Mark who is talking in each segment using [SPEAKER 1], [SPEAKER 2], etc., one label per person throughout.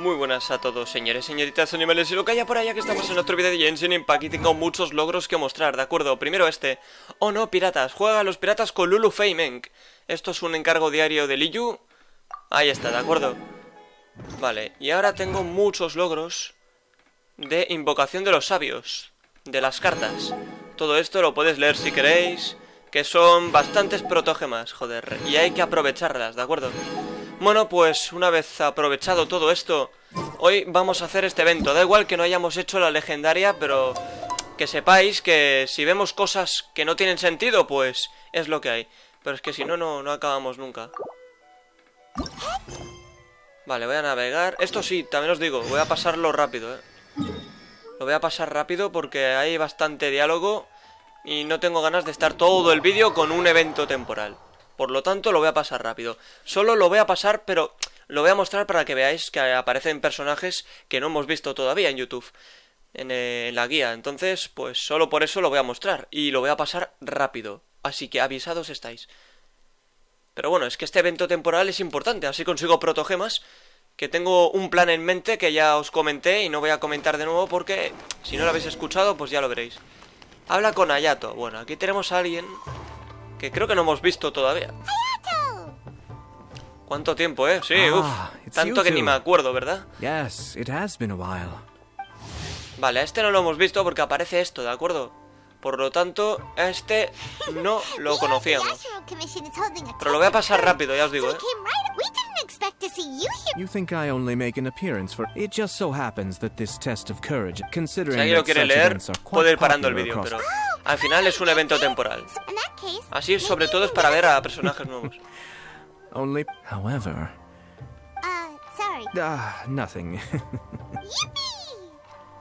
[SPEAKER 1] Muy buenas a todos, señores, señoritas, animales y lo que haya por allá, que estamos en otro vídeo de Genshin Impact y tengo muchos logros que mostrar, ¿de acuerdo? Primero este. Oh no, piratas. Juega a los piratas con Lulu Feimeng. Esto es un encargo diario de Liyu. Ahí está, ¿de acuerdo? Vale, y ahora tengo muchos logros de invocación de los sabios, de las cartas. Todo esto lo podéis leer si queréis, que son bastantes protogemas, joder, y hay que aprovecharlas, ¿de acuerdo? Bueno, pues una vez aprovechado todo esto, hoy vamos a hacer este evento. Da igual que no hayamos hecho la legendaria, pero que sepáis que si vemos cosas que no tienen sentido, pues es lo que hay. Pero es que si no, no acabamos nunca. Vale, voy a navegar. Esto sí, también os digo, voy a pasarlo rápido, Lo voy a pasar rápido porque hay bastante diálogo y no tengo ganas de estar todo el vídeo con un evento temporal. Por lo tanto, lo voy a pasar rápido. Solo lo voy a pasar, pero lo voy a mostrar para que veáis que aparecen personajes que no hemos visto todavía en YouTube, en la guía. Entonces, pues solo por eso lo voy a mostrar. Y lo voy a pasar rápido. Así que avisados estáis. Pero bueno, es que este evento temporal es importante. Así consigo protogemas, que tengo un plan en mente que ya os comenté y no voy a comentar de nuevo porque si no lo habéis escuchado, pues ya lo veréis. Habla con Hayato. Bueno, aquí tenemos a alguien que creo que no hemos visto todavía. ¿Cuánto tiempo, Sí, tanto que ni me acuerdo, ¿verdad?
[SPEAKER 2] Yes, it has been a while.
[SPEAKER 1] Vale, a este no lo hemos visto porque aparece esto, ¿de acuerdo? Por lo tanto, a este no lo conocíamos. Pero lo voy a pasar rápido, ya os digo,
[SPEAKER 2] You think I only make an appearance for it just so happens that this test of courage, considering
[SPEAKER 1] Si alguien lo
[SPEAKER 2] that
[SPEAKER 1] quiere
[SPEAKER 2] such
[SPEAKER 1] leer,
[SPEAKER 2] events are
[SPEAKER 1] puede ir
[SPEAKER 2] quite
[SPEAKER 1] parando el
[SPEAKER 2] popular
[SPEAKER 1] vídeo,
[SPEAKER 2] across.
[SPEAKER 1] pero al final es un evento temporal. Así, sobre todo, es para ver a personajes nuevos.
[SPEAKER 2] Only, however,
[SPEAKER 3] Sorry.
[SPEAKER 2] nothing.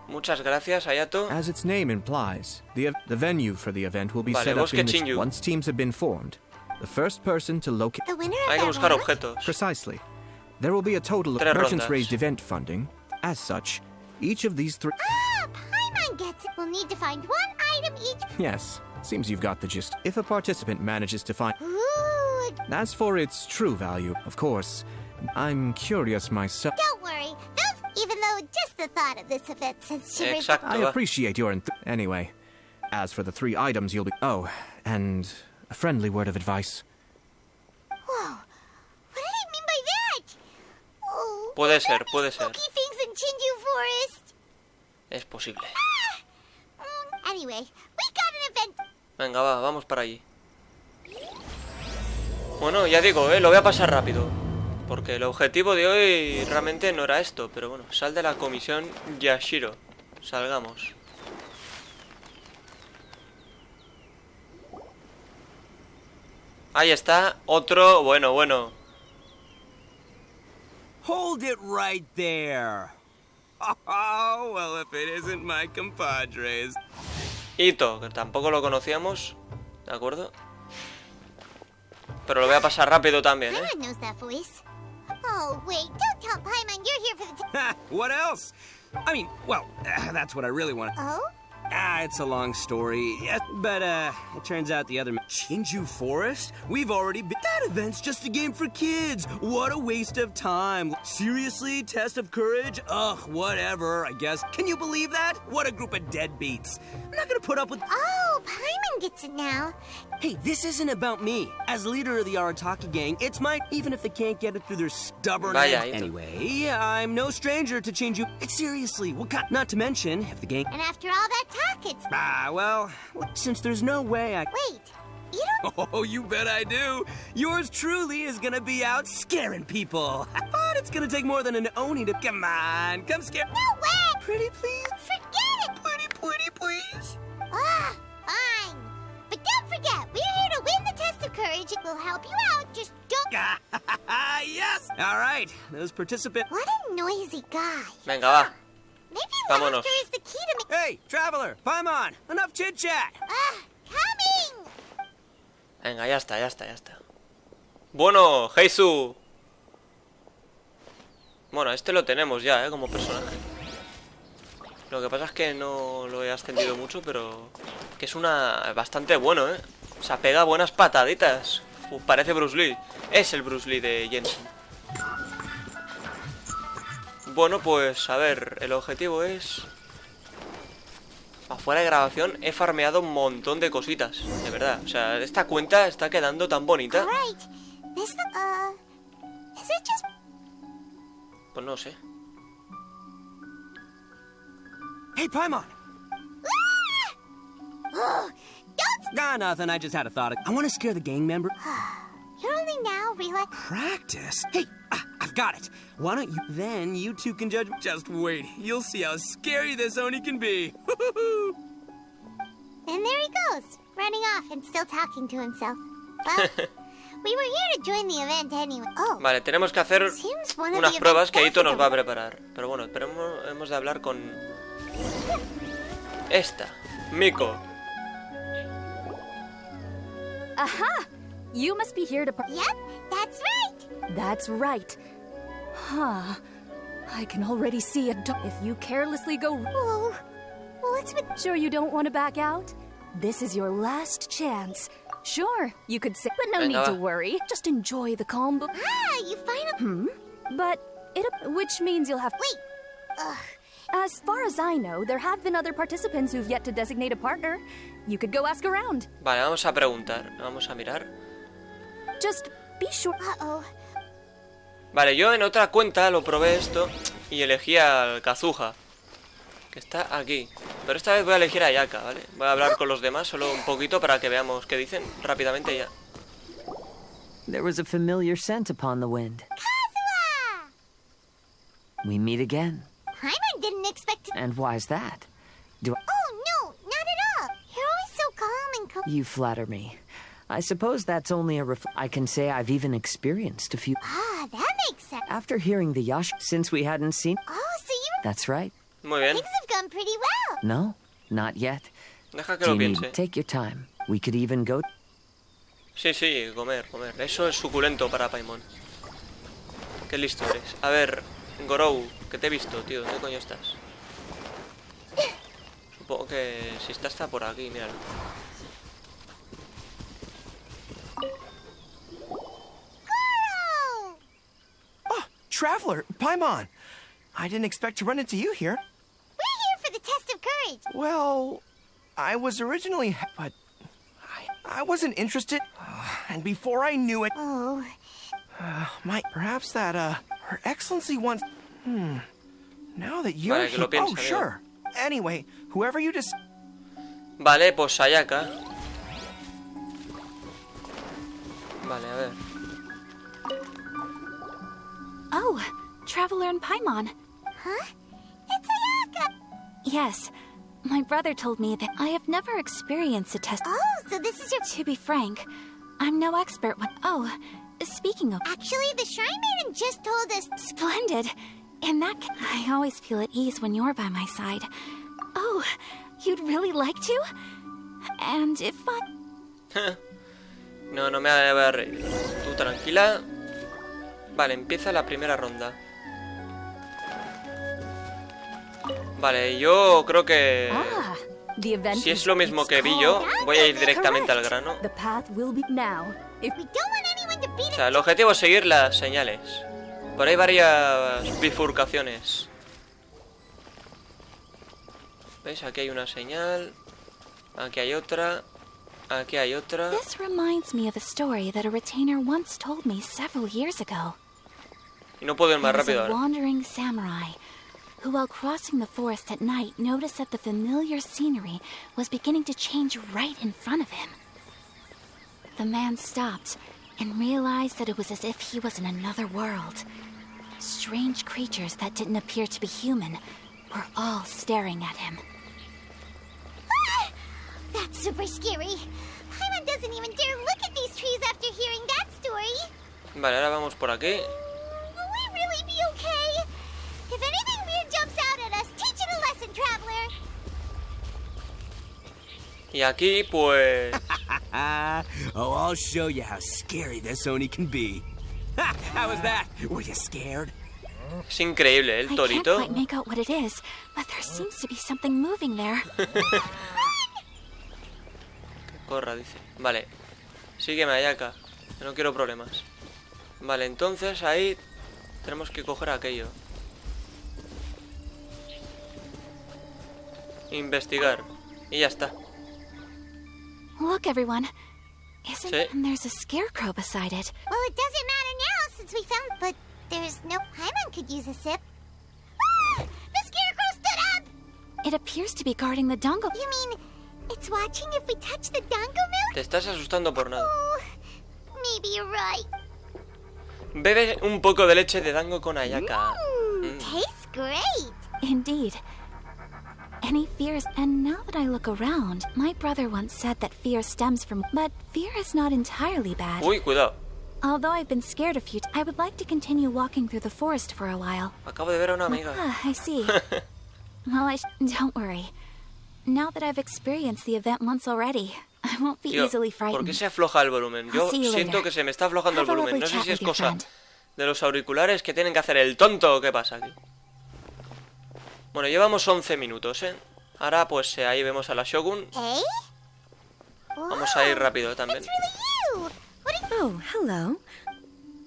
[SPEAKER 1] Muchas gracias, Hayato.
[SPEAKER 2] As its name implies, the venue for the event will be
[SPEAKER 1] Vale,
[SPEAKER 2] set up
[SPEAKER 1] bosque
[SPEAKER 2] in
[SPEAKER 1] Chinyu.
[SPEAKER 2] once teams have been formed. The first person to locate
[SPEAKER 3] The winner
[SPEAKER 1] Hay que
[SPEAKER 3] of
[SPEAKER 1] buscar
[SPEAKER 3] that round?
[SPEAKER 1] objetos.
[SPEAKER 2] precisely. There will be a total of
[SPEAKER 1] Tres
[SPEAKER 2] merchants
[SPEAKER 1] rondas.
[SPEAKER 2] raised event funding. As such, each of these three.
[SPEAKER 3] Paimon gets it. We'll need to find one item each.
[SPEAKER 2] Yes, seems you've got the gist. If a participant manages to find.
[SPEAKER 3] Ooh,
[SPEAKER 2] As for its true value, of course, I'm curious myself.
[SPEAKER 3] don't worry. Even though just the thought of this event sends shivers.
[SPEAKER 1] Exacto,
[SPEAKER 2] I
[SPEAKER 1] va.
[SPEAKER 2] appreciate your anyway. As for the 3 items you'll be. Oh, and a friendly word of advice.
[SPEAKER 3] Whoa. What did he mean by that? Oh,
[SPEAKER 1] Puede ser,
[SPEAKER 3] there be
[SPEAKER 1] puede ser.
[SPEAKER 3] spooky things in Chinju Forest.
[SPEAKER 1] Es posible.
[SPEAKER 3] Anyway, we got an event.
[SPEAKER 1] Venga, va, vamos para allí. Bueno, ya digo, lo voy a pasar rápido. Porque el objetivo de hoy realmente no era esto. Pero bueno, sal de la comisión Yashiro. Salgamos. Ahí está, otro, bueno.
[SPEAKER 4] Hold it right there. Oh, well, if it isn't my compadres.
[SPEAKER 1] Ito, que tampoco lo conocíamos. ¿De acuerdo? Pero lo voy a pasar rápido también,
[SPEAKER 3] Paimon knows that voice. Oh, wait, don't tell Paimon you're here for the
[SPEAKER 4] What else? I mean, well, that's what I really want.
[SPEAKER 3] Oh?
[SPEAKER 4] It's a long story. Yeah, but, it turns out the other... Chinju Forest? We've already been... That event's just a game for kids. What a waste of time. Seriously? Test of courage? Ugh, whatever, I guess. Can you believe that? What a group of deadbeats. I'm not gonna put up with...
[SPEAKER 3] Oh, Paimon gets it now.
[SPEAKER 4] Hey, this isn't about me. As leader of the Arataki gang, it's mine, even if they can't get it through their stubborn
[SPEAKER 1] Vaya,
[SPEAKER 4] heads.
[SPEAKER 1] Ito.
[SPEAKER 4] Anyway, I'm no stranger to Chinju. Seriously, not to mention, if the gang...
[SPEAKER 3] And after all that talk, it's...
[SPEAKER 4] well, since there's no way I...
[SPEAKER 3] Wait, you don't...
[SPEAKER 4] Oh, you bet I do. Yours truly is gonna be out scaring people. But it's gonna take more than an Oni to... Come on, come scare...
[SPEAKER 3] No way!
[SPEAKER 4] Pretty please?
[SPEAKER 3] Forget it!
[SPEAKER 4] Pretty please?
[SPEAKER 3] Ah, fine. But don't forget, we're here to win the test of courage. We'll help you out, just don't...
[SPEAKER 4] Yes! All right, those participants...
[SPEAKER 3] What a noisy guy.
[SPEAKER 1] Venga, va.
[SPEAKER 3] Maybe
[SPEAKER 1] Vámonos.
[SPEAKER 3] laughter is the key to me...
[SPEAKER 4] Hey, traveler, Paimon, enough chit-chat.
[SPEAKER 3] Coming!
[SPEAKER 1] Venga, ya está. Bueno, Heisu. Bueno, este lo tenemos ya, como personaje. Lo que pasa es que no lo he ascendido mucho, pero... Que es bastante bueno, O sea, pega buenas pataditas. Parece Bruce Lee. Es el Bruce Lee de Genshin. Bueno, pues a ver, el objetivo es... Afuera de grabación he farmeado un montón de cositas, de verdad. O sea, esta cuenta está quedando tan bonita.
[SPEAKER 3] Alright. Is it just...
[SPEAKER 1] Pues no sé.
[SPEAKER 4] Hey, Paimon!
[SPEAKER 3] Oh, don't...
[SPEAKER 4] Ah, nothing. I just had a thought. I want to scare the gang member.
[SPEAKER 3] You're only now realizing...
[SPEAKER 4] Practice? Hey, I've got it. Why don't you... Then you two can judge... Just wait. You'll see how scary this Oni can be.
[SPEAKER 3] And there he goes, running off and still talking to himself. Well, we were here to join the event anyway. Oh,
[SPEAKER 1] Vale, tenemos que hacer
[SPEAKER 3] seems one of
[SPEAKER 1] unas
[SPEAKER 3] the
[SPEAKER 1] pruebas
[SPEAKER 3] event's
[SPEAKER 1] que Ito nos va a
[SPEAKER 3] bosses
[SPEAKER 1] preparar. Pero bueno, esperemos, hemos de hablar con... Esta, Miko.
[SPEAKER 5] Aha! You must be here to...
[SPEAKER 3] Yep, that's right.
[SPEAKER 5] That's right. Huh. I can already see it. If you carelessly go...
[SPEAKER 3] Whoa, what's with...
[SPEAKER 5] Sure you don't want to back out? This is your last chance. Sure, you could say... But no need to worry. Just enjoy the calm...
[SPEAKER 3] you finally...
[SPEAKER 5] But it... Which means you'll have...
[SPEAKER 3] Wait. Ugh.
[SPEAKER 5] As far as I know, there have been other participants who've yet to designate a partner. You could go ask around.
[SPEAKER 1] Vale, vamos a preguntar, vamos a mirar.
[SPEAKER 5] Just be sure...
[SPEAKER 3] Uh-oh.
[SPEAKER 1] Vale, yo en otra cuenta lo probé esto y elegí al Kazuha, que está aquí. Pero esta vez voy a elegir a Yaka, ¿vale? Voy a hablar con los demás solo un poquito para que veamos qué dicen rápidamente ya.
[SPEAKER 6] There was a familiar scent upon the wind.
[SPEAKER 3] Kazuha!
[SPEAKER 6] We meet again.
[SPEAKER 3] Paimon didn't expect to...
[SPEAKER 6] And why's that? Do
[SPEAKER 3] Oh, no, not at all. You're always so calm and cool.
[SPEAKER 6] you flatter me? I suppose that's only a I can say I've even experienced a few...
[SPEAKER 3] Ah, that makes sense.
[SPEAKER 6] After hearing the Yash... Since we hadn't seen...
[SPEAKER 3] Oh, so you...
[SPEAKER 6] That's right.
[SPEAKER 1] Muy bien,
[SPEAKER 3] Things have gone pretty well.
[SPEAKER 6] No, not yet.
[SPEAKER 1] deja que lo
[SPEAKER 6] Timmy,
[SPEAKER 1] piense.
[SPEAKER 6] take your time. We could even go...
[SPEAKER 1] Sí, sí, comer, comer. Eso es suculento para Paimon. Qué listo eres. A ver, Gorou, que te he visto, tío. ¿Dónde coño estás? Supongo que si está por aquí, míralo.
[SPEAKER 3] Goro!
[SPEAKER 7] Oh, Traveler, Paimon. I didn't expect to run into you here.
[SPEAKER 3] We're here for the test of courage.
[SPEAKER 7] Well, I was originally... But I wasn't interested. And before I knew it...
[SPEAKER 3] Oh,
[SPEAKER 7] Perhaps that, Her Excellency wants... Now that you're
[SPEAKER 1] Vale, que lo
[SPEAKER 7] here...
[SPEAKER 1] piense,
[SPEAKER 7] Oh,
[SPEAKER 1] amigo.
[SPEAKER 7] sure. Anyway, whoever you just...
[SPEAKER 1] Vale, pues Sayaka. Vale, a ver.
[SPEAKER 5] Oh, Traveler and Paimon.
[SPEAKER 3] huh? It's Ayaka!
[SPEAKER 5] Yes. My brother told me that I have never experienced a test.
[SPEAKER 3] Oh, so this is your...
[SPEAKER 5] To be frank, I'm no expert when... Oh, speaking of...
[SPEAKER 3] Actually, the Shrine Maiden just told us...
[SPEAKER 5] Splendid. In that case, I always feel at ease when you're by my side. Oh, you'd really like to? And if I...
[SPEAKER 1] No, no me voy a reír. Tú tranquila. Vale, empieza la primera ronda. Vale, yo creo que...
[SPEAKER 5] Ah, the event
[SPEAKER 1] Si es lo mismo que vi yo, voy a ir directamente al grano.
[SPEAKER 5] The path will be now. If
[SPEAKER 3] We don't want anyone to beat
[SPEAKER 1] O
[SPEAKER 3] us.
[SPEAKER 1] sea, el objetivo es seguir las señales. Por ahí varias bifurcaciones. ¿Veis? Aquí hay una señal. Aquí hay otra. Aquí hay otra.
[SPEAKER 5] This reminds me of a story that a retainer once told me several years ago.
[SPEAKER 1] Y no puedo ir más
[SPEAKER 5] There was
[SPEAKER 1] rápido
[SPEAKER 5] a
[SPEAKER 1] ahora.
[SPEAKER 5] wandering samurai who, while crossing the forest at night, noticed that the familiar scenery was beginning to change right in front of him. The man stopped and realized that it was as if he was in another world. Strange creatures that didn't appear to be human were all staring at him.
[SPEAKER 3] Ah, that's super scary. Paimon doesn't even dare look at these trees after hearing that story.
[SPEAKER 1] Vale, ahora vamos por aquí.
[SPEAKER 3] Will we really be okay? If anything weird jumps out at us, teach it a lesson, Traveler.
[SPEAKER 1] Y aquí, pues...
[SPEAKER 4] Oh, I'll show you how scary this Oni can be. Ha! How was that? Were you scared?
[SPEAKER 1] Es increíble, ¿eh? El
[SPEAKER 5] I can't
[SPEAKER 1] torito.
[SPEAKER 5] quite make out what it is, but there seems to be something moving there.
[SPEAKER 1] Corra, dice. Vale. Sígueme, Ayaka. Que no quiero problemas. Vale, entonces ahí tenemos que coger aquello. Investigar. Y ya está.
[SPEAKER 5] Look, everyone. Isn't
[SPEAKER 1] Sí.
[SPEAKER 5] and there's a scarecrow beside it.
[SPEAKER 3] Well, it doesn't matter now since we found, but there's no Paimon could use a sip. Ah! The scarecrow stood up!
[SPEAKER 5] It appears to be guarding the dongo.
[SPEAKER 3] You mean it's watching if we touch the dango milk?
[SPEAKER 1] Te estás asustando por nada.
[SPEAKER 3] Oh, maybe you're right.
[SPEAKER 1] Bebe un poco de leche de dango con Ayaka.
[SPEAKER 3] Tastes great.
[SPEAKER 5] Indeed. Any fears? And now that I look around, my brother once said that fear stems from... But fear is not entirely bad.
[SPEAKER 1] Uy, cuidado.
[SPEAKER 5] Although I've been scared a few I would like to continue walking through the forest for a while.
[SPEAKER 1] Acabo de ver a una amiga.
[SPEAKER 5] Ah, I see. Well, don't worry. Now that I've experienced the event once already, I won't be
[SPEAKER 1] Tío,
[SPEAKER 5] easily
[SPEAKER 1] ¿por
[SPEAKER 5] frightened.
[SPEAKER 1] qué se afloja el volumen? Yo
[SPEAKER 5] see you
[SPEAKER 1] siento
[SPEAKER 5] later.
[SPEAKER 1] que se me está aflojando el
[SPEAKER 5] Have a
[SPEAKER 1] volumen. No
[SPEAKER 5] lovely
[SPEAKER 1] sé si
[SPEAKER 5] chat
[SPEAKER 1] es
[SPEAKER 5] with your
[SPEAKER 1] cosa
[SPEAKER 5] friend.
[SPEAKER 1] de los auriculares que tienen que hacer el tonto o qué pasa aquí. Bueno, llevamos 11 minutos, ¿eh? Ahora pues ahí vemos a la Shogun.
[SPEAKER 3] Eh?
[SPEAKER 1] Vamos a ir rápido también.
[SPEAKER 3] It's really you. What are you?
[SPEAKER 8] Oh, hello.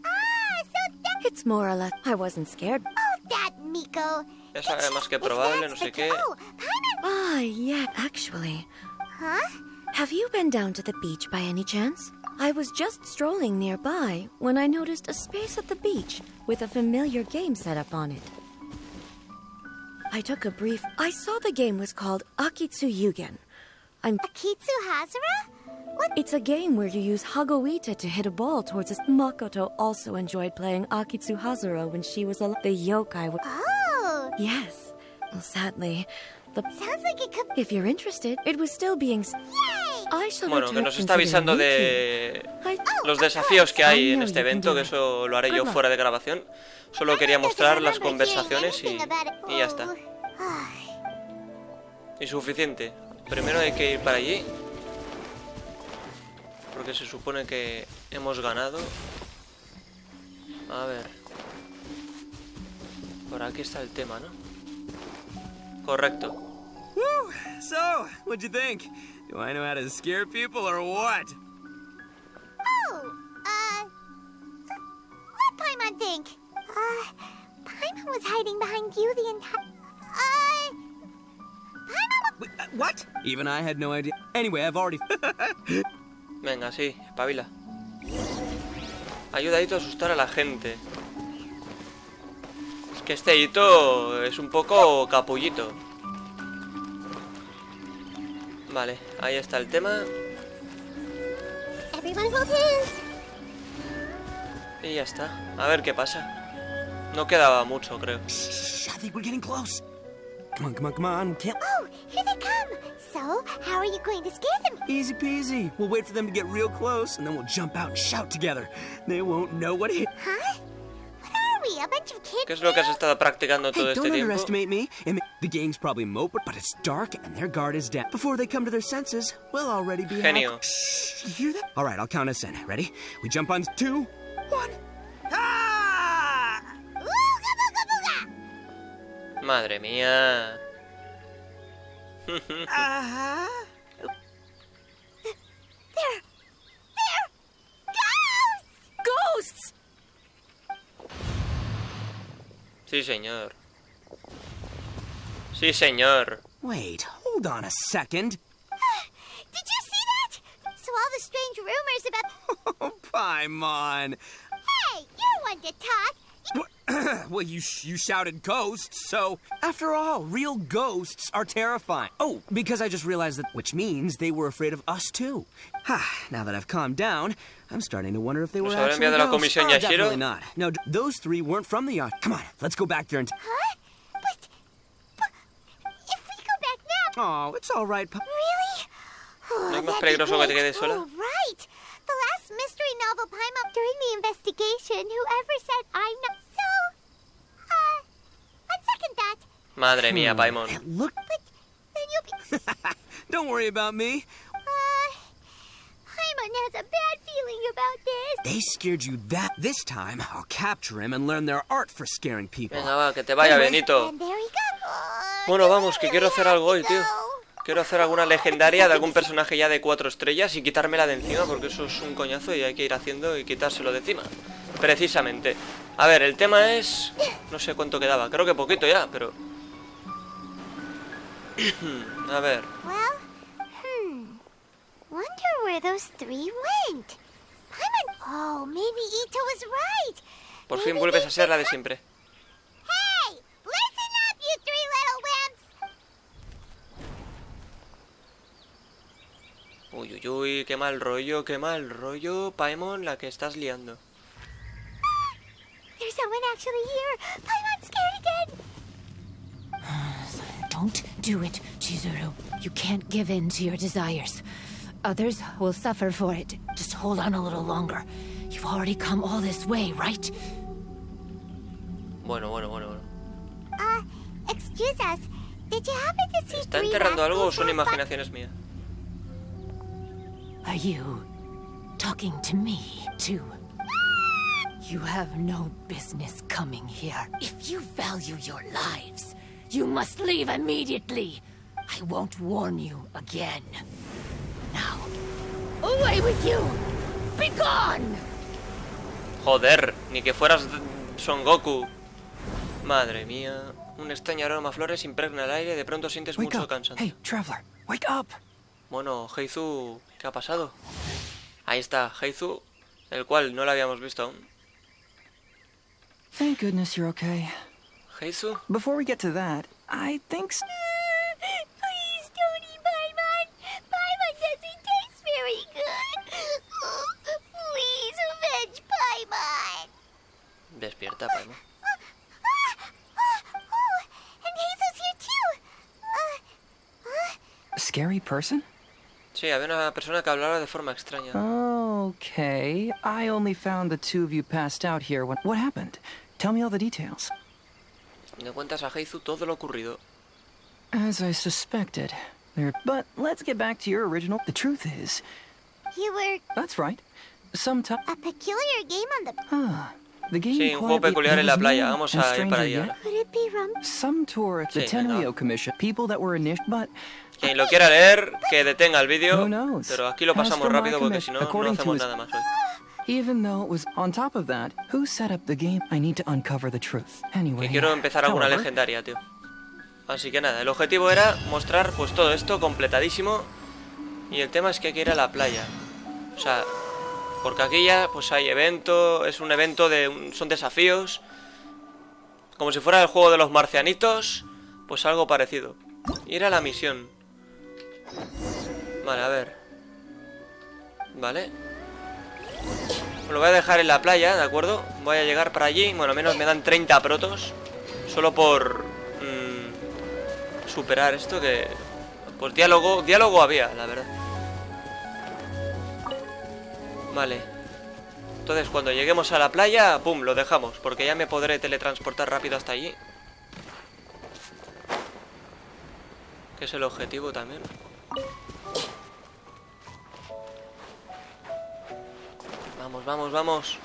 [SPEAKER 3] Ah, so that...
[SPEAKER 8] It's more or less. I wasn't scared.
[SPEAKER 3] Oh, that Miko.
[SPEAKER 1] Ya sabe más que probable, no sé qué.
[SPEAKER 3] Oh, Paimon.
[SPEAKER 8] Ah, yeah, actually.
[SPEAKER 3] Huh?
[SPEAKER 8] Have you been down to the beach by any chance? I was just strolling nearby when I noticed a space at the beach with a familiar game set up on it. I took a brief... I saw the game was called Akitsu Yugen.
[SPEAKER 3] Akitsu Hazara? What?
[SPEAKER 8] It's a game where you use Hagoita to hit a ball towards us. Makoto also enjoyed playing Akitsu Hazara when she was the yokai.
[SPEAKER 3] Oh.
[SPEAKER 8] Yes. Well, sadly,
[SPEAKER 3] Sounds like it could...
[SPEAKER 8] if you're interested, it was still being...
[SPEAKER 3] Yay!
[SPEAKER 8] I shall
[SPEAKER 1] Bueno, que
[SPEAKER 8] return
[SPEAKER 1] nos está avisando de los desafíos que hay en este evento, que eso lo haré yo fuera de grabación. Solo quería mostrar las conversaciones y ya está. Y suficiente. Primero hay que ir para allí, porque se supone que hemos ganado. A ver. Por aquí está el tema, ¿no? Correcto.
[SPEAKER 4] Woo! So, what'd you think? Do I know how to scare people or what?
[SPEAKER 3] Oh, what'd Paimon think? Paimon was hiding behind you the entire... Paimon...
[SPEAKER 4] Wait, what? Even I had no idea. Anyway, I've already...
[SPEAKER 1] Venga, sí, espabila. Ayuda a Ito a asustar a la gente. Es que este Ito es un poco capullito. Vale, ahí está el tema.
[SPEAKER 3] Everyone hold hands.
[SPEAKER 1] Y ya está. A ver qué pasa. No quedaba mucho, creo.
[SPEAKER 4] Shh, I think we're getting close. Come on, come on, come on. Can't...
[SPEAKER 3] Oh, here they come. So, how are you going to scare them?
[SPEAKER 4] Easy peasy. We'll wait for them to get real close, and then we'll jump out and shout together. They won't know what hit.
[SPEAKER 3] Huh? What are we, a bunch of kids?
[SPEAKER 1] ¿Qué es lo que has estado practicando todo
[SPEAKER 4] Hey,
[SPEAKER 1] este
[SPEAKER 4] don't
[SPEAKER 1] tiempo?
[SPEAKER 4] underestimate me. The game's probably moped, but it's dark and their guard is down. Before they come to their senses, we'll already be
[SPEAKER 1] Genio.
[SPEAKER 4] Shh, you hear that? All right, I'll count us in. Ready? We jump on 2, 1. Ah!
[SPEAKER 3] Ooga booga booga.
[SPEAKER 1] Madre mía.
[SPEAKER 4] Uh-huh.
[SPEAKER 3] They're ghosts!
[SPEAKER 8] Ghosts!
[SPEAKER 1] Sí, señor. Sí, señor.
[SPEAKER 4] Wait, hold on a second.
[SPEAKER 3] Did you see that? So all the strange rumors about...
[SPEAKER 4] Oh, Paimon.
[SPEAKER 3] Hey, you're one to talk.
[SPEAKER 4] Well, you shouted ghosts, so... After all, real ghosts are terrifying. Oh, because I just realized that... Which means they were afraid of us, too. Now that I've calmed down, I'm starting to wonder if they were
[SPEAKER 1] ¿Nos habrá
[SPEAKER 4] actually
[SPEAKER 1] enviado la
[SPEAKER 4] ghosts.
[SPEAKER 1] comisión Yashiro?
[SPEAKER 4] Definitely not. No, those 3 weren't from the yacht. Come on, let's go back there and...
[SPEAKER 3] Huh? But if we go back now...
[SPEAKER 4] Oh, it's all right,
[SPEAKER 3] Really? Oh,
[SPEAKER 1] ¿No es más
[SPEAKER 3] that'd be
[SPEAKER 1] peligroso que te
[SPEAKER 3] great.
[SPEAKER 1] quedes sola?
[SPEAKER 3] Oh, right. The last mystery novel Paimon during the investigation, whoever said I'm not... So, I'd second that.
[SPEAKER 1] Madre mía, Paimon.
[SPEAKER 4] Look...
[SPEAKER 3] But then you'll be...
[SPEAKER 4] Don't worry about me.
[SPEAKER 3] Paimon has a bad feeling about this.
[SPEAKER 4] They scared you that... This time, I'll capture him and learn their art for scaring people.
[SPEAKER 1] Venga, va, que te vaya, Benito.
[SPEAKER 3] And there we go.
[SPEAKER 1] Bueno, vamos, que quiero hacer algo hoy, tío.
[SPEAKER 3] Go.
[SPEAKER 1] Quiero hacer alguna legendaria de algún personaje ya de 4 estrellas y quitármela de encima, porque eso es un coñazo y hay que ir haciendo y quitárselo de encima. Precisamente. A ver, el tema es... No sé cuánto quedaba, creo que poquito ya, pero... A ver.
[SPEAKER 3] Well, wonder where those three went. Oh, maybe Ito was right.
[SPEAKER 1] Por fin vuelves a ser la de siempre.
[SPEAKER 3] Hey, listen up, you three little wimps.
[SPEAKER 1] Uy, uy, uy, qué mal rollo, Paimon, la que estás liando.
[SPEAKER 3] There's someone actually here. Paimon's scared again.
[SPEAKER 9] Don't do it, Chizuru. You can't give in to your desires. Others will suffer for it. Just hold on a little longer. You've already come all this way, right?
[SPEAKER 1] Bueno.
[SPEAKER 3] Excuse us. Did you happen to see
[SPEAKER 1] ¿Está
[SPEAKER 3] three
[SPEAKER 1] enterrando algo o
[SPEAKER 3] rascals
[SPEAKER 1] son
[SPEAKER 3] pass by?
[SPEAKER 1] imaginaciones mías?
[SPEAKER 9] Are you talking to me, too? You have no business coming here. If you value your lives, you must leave immediately. I won't warn you again. Now, away with you! Be gone!
[SPEAKER 1] Joder, ni que fueras Son Goku. Madre mía. Un extraño aroma a flores impregna el aire. De pronto sientes
[SPEAKER 7] Wake
[SPEAKER 1] mucho
[SPEAKER 7] up.
[SPEAKER 1] cansancio.
[SPEAKER 7] Hey, traveler, wake up.
[SPEAKER 1] Bueno, Heizu, ¿qué ha pasado? Ahí está, Heizu, el cual no lo habíamos visto aún.
[SPEAKER 7] Thank goodness you're okay.
[SPEAKER 1] Heizu,
[SPEAKER 7] Before we get to that, I think...
[SPEAKER 3] Please don't eat Paimon. Paimon doesn't taste very good. Please avenge Paimon.
[SPEAKER 1] despierta, Paimon.
[SPEAKER 3] Oh, and Hazel's here too.
[SPEAKER 7] Scary person?
[SPEAKER 1] Sí, había una persona que hablaba de forma extraña.
[SPEAKER 7] Okay, I only found the two of you passed out here when... What happened? Tell me all the details.
[SPEAKER 1] Le cuentas a Heizu todo lo ocurrido.
[SPEAKER 7] As I suspected. But let's get back to your original... The truth is...
[SPEAKER 3] You were
[SPEAKER 7] That's right. Sometime...
[SPEAKER 3] a peculiar game on the...
[SPEAKER 7] The game
[SPEAKER 1] Sí, un juego
[SPEAKER 7] quietly
[SPEAKER 1] peculiar en la
[SPEAKER 7] was
[SPEAKER 1] playa.
[SPEAKER 7] new
[SPEAKER 1] Vamos
[SPEAKER 7] and
[SPEAKER 1] a ir para
[SPEAKER 7] stranger
[SPEAKER 1] allá.
[SPEAKER 7] yet.
[SPEAKER 3] Could it be rum?
[SPEAKER 7] Some tourists, the
[SPEAKER 1] Sí, venga.
[SPEAKER 7] Tenryo Commission, people that were initiated, but
[SPEAKER 1] Quien lo quiera leer, que detenga el vídeo.
[SPEAKER 7] Who knows?
[SPEAKER 1] Pero aquí lo
[SPEAKER 7] As
[SPEAKER 1] pasamos
[SPEAKER 7] for my
[SPEAKER 1] rápido porque si no, no
[SPEAKER 7] according to
[SPEAKER 1] hacemos
[SPEAKER 7] his-
[SPEAKER 1] nada más hoy.
[SPEAKER 7] even though it was on top of that, who set up the game? I need to uncover the truth. Anyway,
[SPEAKER 1] Que quiero empezar alguna
[SPEAKER 7] however,
[SPEAKER 1] legendaria, tío. Así que nada, el objetivo era mostrar pues todo esto completadísimo. Y el tema es que hay que ir a la playa. O sea, porque aquí ya pues hay evento, es un evento de... son desafíos. Como si fuera el juego de los marcianitos, pues algo parecido. Ir a la misión. Vale, a ver. Vale. Lo voy a dejar en la playa, ¿de acuerdo? Voy a llegar para allí. Bueno, al menos me dan 30 protos. Solo por superar esto que... Pues diálogo había, la verdad. Vale. Entonces cuando lleguemos a la playa, pum, lo dejamos. Porque ya me podré teletransportar rápido hasta allí. Que es el objetivo también. Vamos.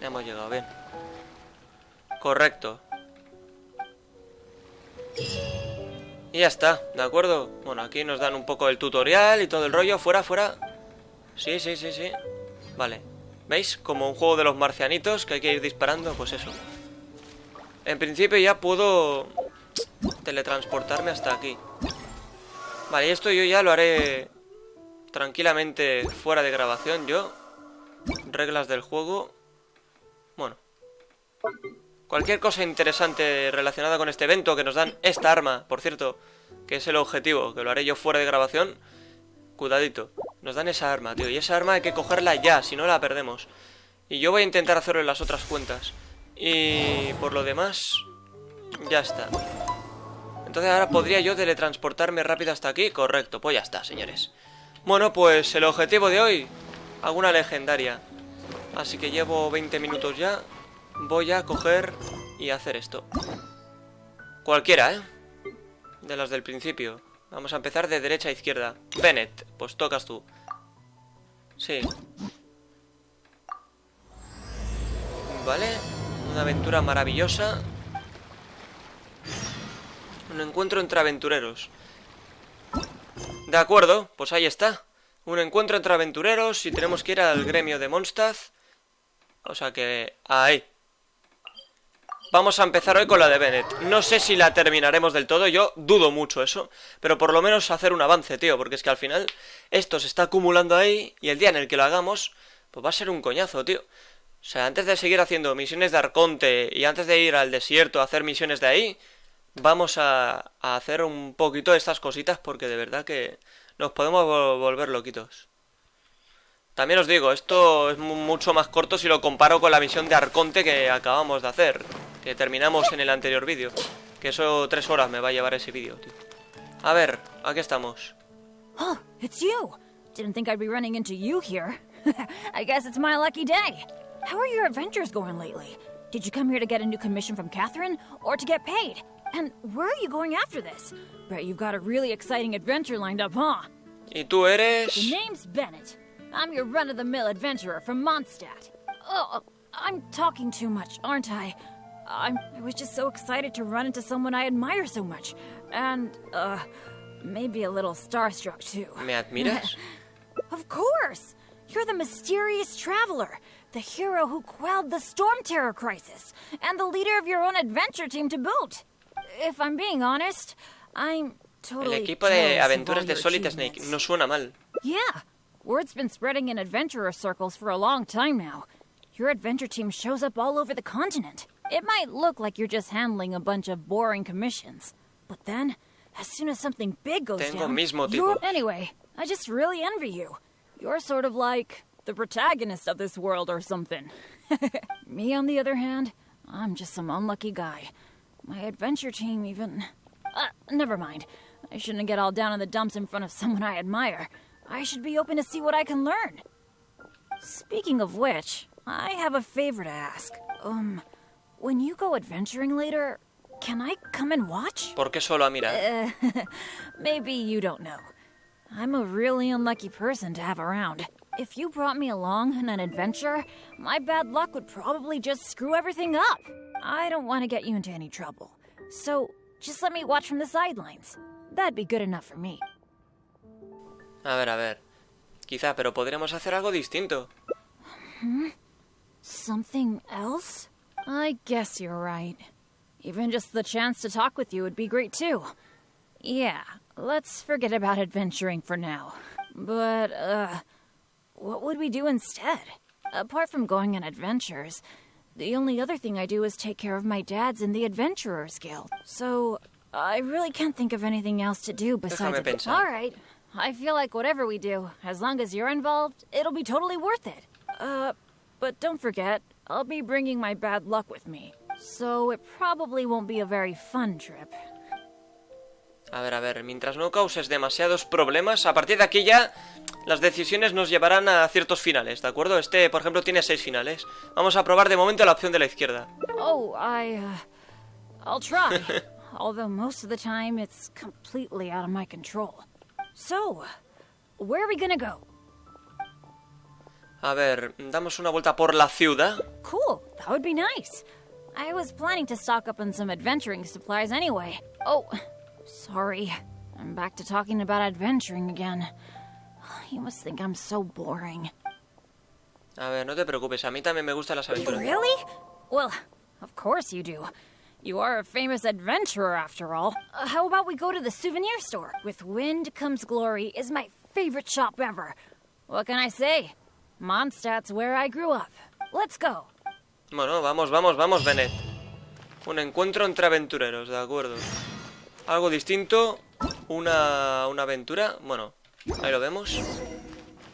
[SPEAKER 1] Ya hemos llegado, bien. Correcto. Y ya está, ¿de acuerdo? Bueno, aquí nos dan un poco el tutorial y todo el rollo. Fuera. Sí. Vale. ¿Veis? Como un juego de los marcianitos que hay que ir disparando, pues eso. En principio ya puedo teletransportarme hasta aquí. Vale, y esto yo ya lo haré tranquilamente fuera de grabación. Reglas del juego. Bueno, cualquier cosa interesante relacionada con este evento, que nos dan esta arma, por cierto, que es el objetivo, que lo haré yo fuera de grabación. Cuidadito, nos dan esa arma, tío. Y esa arma hay que cogerla ya, si no la perdemos. Y yo voy a intentar hacerlo en las otras cuentas. Y por lo demás, ya está. Entonces ahora podría yo teletransportarme rápido hasta aquí. Correcto, pues ya está, señores. Bueno, pues el objetivo de hoy, alguna legendaria. Así que llevo 20 minutos ya. Voy a coger y hacer esto. Cualquiera, ¿eh? De las del principio. Vamos a empezar de derecha a izquierda. Bennett, pues tocas tú. Sí. Vale. Una aventura maravillosa. Un encuentro entre aventureros. De acuerdo, pues ahí está. Un encuentro entre aventureros y tenemos que ir al gremio de Mondstadt. O sea que... ahí. vamos a empezar hoy con la de Bennett. No sé si la terminaremos del todo, yo dudo mucho eso, pero por lo menos hacer un avance, tío, porque es que al final esto se está acumulando ahí y el día en el que lo hagamos, pues va a ser un coñazo, tío. O sea, antes de seguir haciendo misiones de Arconte y antes de ir al desierto a hacer misiones de ahí, vamos a hacer un poquito de estas cositas porque de verdad que nos podemos volver loquitos. También os digo, esto es mucho más corto si lo comparo con la misión de Arconte que acabamos de hacer, que terminamos en el anterior vídeo. Que eso 3 horas me va a llevar ese vídeo, tío. A ver, aquí estamos.
[SPEAKER 10] Oh, it's you. Didn't think I'd be running into you here. I guess it's my lucky day. How are your adventures going lately? Did you come here to get a new commission from Catherine, or to get paid? And where are you going after this? Bet you've got a really exciting adventure lined up, huh?
[SPEAKER 1] ¿Y tú eres?
[SPEAKER 10] The name's Bennett. I'm your run-of-the-mill adventurer from Mondstadt. Oh, I'm talking too much, aren't I? I was just so excited to run into someone I admire so much. And, maybe a little starstruck, too.
[SPEAKER 1] ¿Me admiras?
[SPEAKER 10] Of course! You're the mysterious traveler, the hero who quelled the Storm Terror crisis, and the leader of your own adventure team to boot. If I'm being honest, I'm totally
[SPEAKER 1] El equipo de
[SPEAKER 10] jealous of
[SPEAKER 1] aventuras
[SPEAKER 10] all
[SPEAKER 1] de
[SPEAKER 10] your
[SPEAKER 1] Solid Snake
[SPEAKER 10] achievements.
[SPEAKER 1] no suena mal.
[SPEAKER 10] Yeah, word's been spreading in adventurer circles for a long time now. Your adventure team shows up all over the continent. It might look like you're just handling a bunch of boring commissions, but then, as soon as something big goes
[SPEAKER 1] Tengo
[SPEAKER 10] down,
[SPEAKER 1] mismo tipo.
[SPEAKER 10] you're... Anyway, I just really envy you. You're sort of like the protagonist of this world or something. Me, on the other hand, I'm just some unlucky guy. My adventure team even... never mind. I shouldn't get all down in the dumps in front of someone I admire. I should be open to see what I can learn. Speaking of which, I have a favor to ask. When you go adventuring later, can I come and watch?
[SPEAKER 1] ¿Por qué solo a mirar?
[SPEAKER 10] Maybe you don't know. I'm a really unlucky person to have around. If you brought me along on an adventure, my bad luck would probably just screw everything up. I don't want to get you into any trouble. So, just let me watch from the sidelines. That'd be good enough for me.
[SPEAKER 1] A ver. Quizá, pero podríamos hacer algo distinto.
[SPEAKER 10] Something else? I guess you're right. Even just the chance to talk with you would be great too. Yeah, let's forget about adventuring for now. But, what would we do instead? Apart from going on adventures, the only other thing I do is take care of my dad's in the Adventurers Guild. So, I really can't think of anything else to do besides...
[SPEAKER 1] Déjame pensar.
[SPEAKER 10] Alright, I feel like whatever we do, as long as you're involved, it'll be totally worth it. But don't forget, I'll be bringing my bad luck with me. So it probably won't be a very fun trip.
[SPEAKER 1] A ver, mientras no causes demasiados problemas, a partir de aquí ya las decisiones nos llevarán a ciertos finales, ¿de acuerdo? Este, por ejemplo, tiene 6 finales. Vamos a probar de momento la opción de la izquierda.
[SPEAKER 10] Oh, I'll try. Although most of the time it's completely out of my control. So, where are we gonna go?
[SPEAKER 1] A ver, damos una vuelta por la ciudad.
[SPEAKER 10] Cool, that would be nice. I was planning to stock up on some adventuring supplies anyway. Oh, sorry. I'm back to talking about adventuring again. You must think I'm so boring.
[SPEAKER 1] A ver, no te preocupes, a mí también me gustan las aventuras.
[SPEAKER 10] Really? Well, of course you do. You are a famous adventurer after all. How about we go to the souvenir store? With Wind Comes Glory is my favorite shop ever. What can I say? Mondstadt's where I grew up. Let's go.
[SPEAKER 1] Bueno, vamos, Bennett. Un encuentro entre aventureros, de acuerdo. Algo distinto, una aventura. Bueno, ahí lo vemos.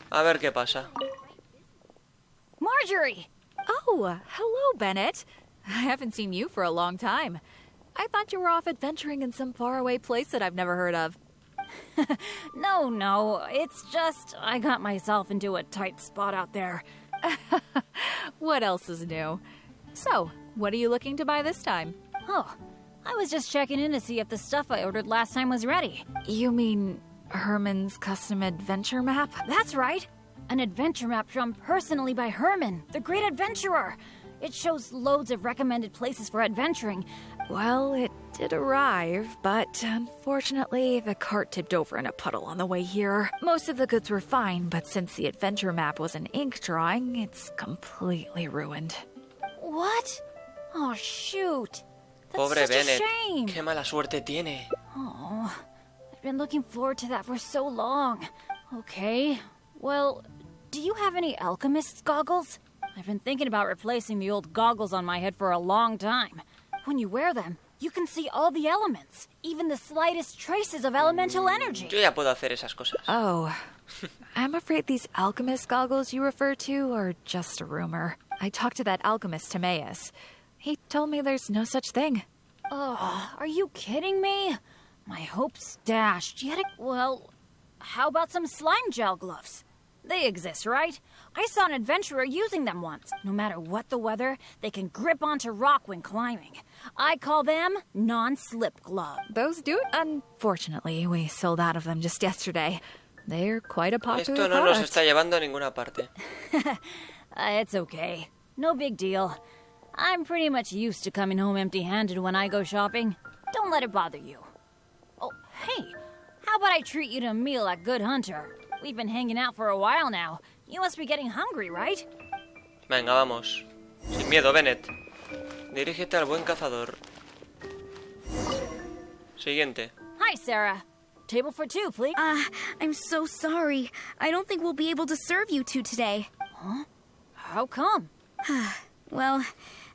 [SPEAKER 1] A ver qué pasa.
[SPEAKER 10] Marjorie!
[SPEAKER 11] Oh, hello, Bennett. I haven't seen you for a long time. I thought you were off adventuring in some faraway place that I've never heard of.
[SPEAKER 10] No, it's just I got myself into a tight spot out there.
[SPEAKER 11] What else is new? So, what are you looking to buy this time?
[SPEAKER 10] Oh, I was just checking in to see if the stuff I ordered last time was ready.
[SPEAKER 11] You mean Herman's custom adventure map?
[SPEAKER 10] That's right. An adventure map drawn personally by Herman, the great adventurer. It shows loads of recommended places for adventuring.
[SPEAKER 11] Well, it did arrive, but unfortunately, the cart tipped over in a puddle on the way here. Most of the goods were fine, but since the adventure map was an ink drawing, it's completely ruined.
[SPEAKER 10] What? Oh, shoot. That's
[SPEAKER 1] Pobre
[SPEAKER 10] such a
[SPEAKER 1] Bennett.
[SPEAKER 10] shame.
[SPEAKER 1] Qué mala suerte tiene.
[SPEAKER 10] Oh, I've been looking forward to that for so long. Okay, well, do you have any alchemist's goggles? I've been thinking about replacing the old goggles on my head for a long time. When you wear them, you can see all the elements, even the slightest traces of elemental energy.
[SPEAKER 1] Yo ya puedo hacer esas cosas.
[SPEAKER 11] Oh, I'm afraid these alchemist goggles you refer to are just a rumor. I talked to that alchemist, Timaeus. He told me there's no such thing.
[SPEAKER 10] Oh, are you kidding me? My hopes dashed. Yet, well, how about some slime gel gloves? They exist, right? I saw an adventurer using them once. No matter what the weather, they can grip onto rock when climbing. I call them non-slip gloves.
[SPEAKER 11] Those do it? Unfortunately, we sold out of them just yesterday. They're quite a popular
[SPEAKER 1] Esto no nos
[SPEAKER 11] product.
[SPEAKER 1] está llevando a ninguna parte.
[SPEAKER 10] It's okay. No big deal. I'm pretty much used to coming home empty-handed when I go shopping. Don't let it bother you. Oh, hey, how about I treat you to a meal at Good Hunter? We've been hanging out for a while now. You must be getting hungry, right?
[SPEAKER 1] Venga, vamos. Sin miedo, Bennett. Dirígete al buen cazador. Siguiente.
[SPEAKER 10] Hi, Sarah. Table for two, please.
[SPEAKER 12] I'm so sorry. I don't think we'll be able to serve you two today.
[SPEAKER 10] Huh? How come?
[SPEAKER 12] Well,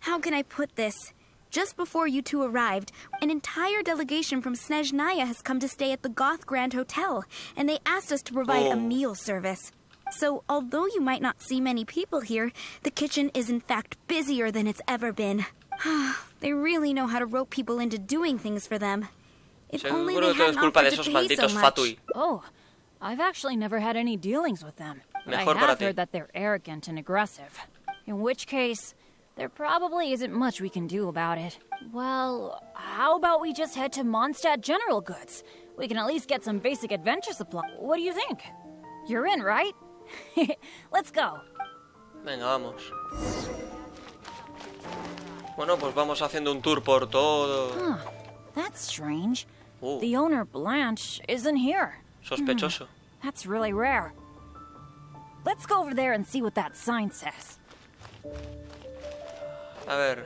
[SPEAKER 12] how can I put this? Just before you two arrived, an entire delegation from Snezhnaya has come to stay at the Goth Grand Hotel, and they asked us to provide a meal service. So, although you might not see many people here, the kitchen is in fact busier than it's ever been. They really know how to rope people into doing things for them. If only they hadn't offered to pay so much.
[SPEAKER 10] Oh, I've actually never had any dealings with them. But I
[SPEAKER 1] Mejor para
[SPEAKER 10] have
[SPEAKER 1] ti.
[SPEAKER 10] heard that they're arrogant and aggressive. In which case, there probably isn't much we can do about it. Well, how about we just head to Mondstadt General Goods? We can at least get some basic adventure supply. What do you think? You're in, right? Let's go.
[SPEAKER 1] Venga, vamos. Bueno, pues vamos haciendo un tour por todo.
[SPEAKER 10] Huh. That's strange. The owner, Blanche, isn't here.
[SPEAKER 1] Sospechoso.
[SPEAKER 10] That's really rare. Let's go over there and see what that sign says.
[SPEAKER 1] A ver.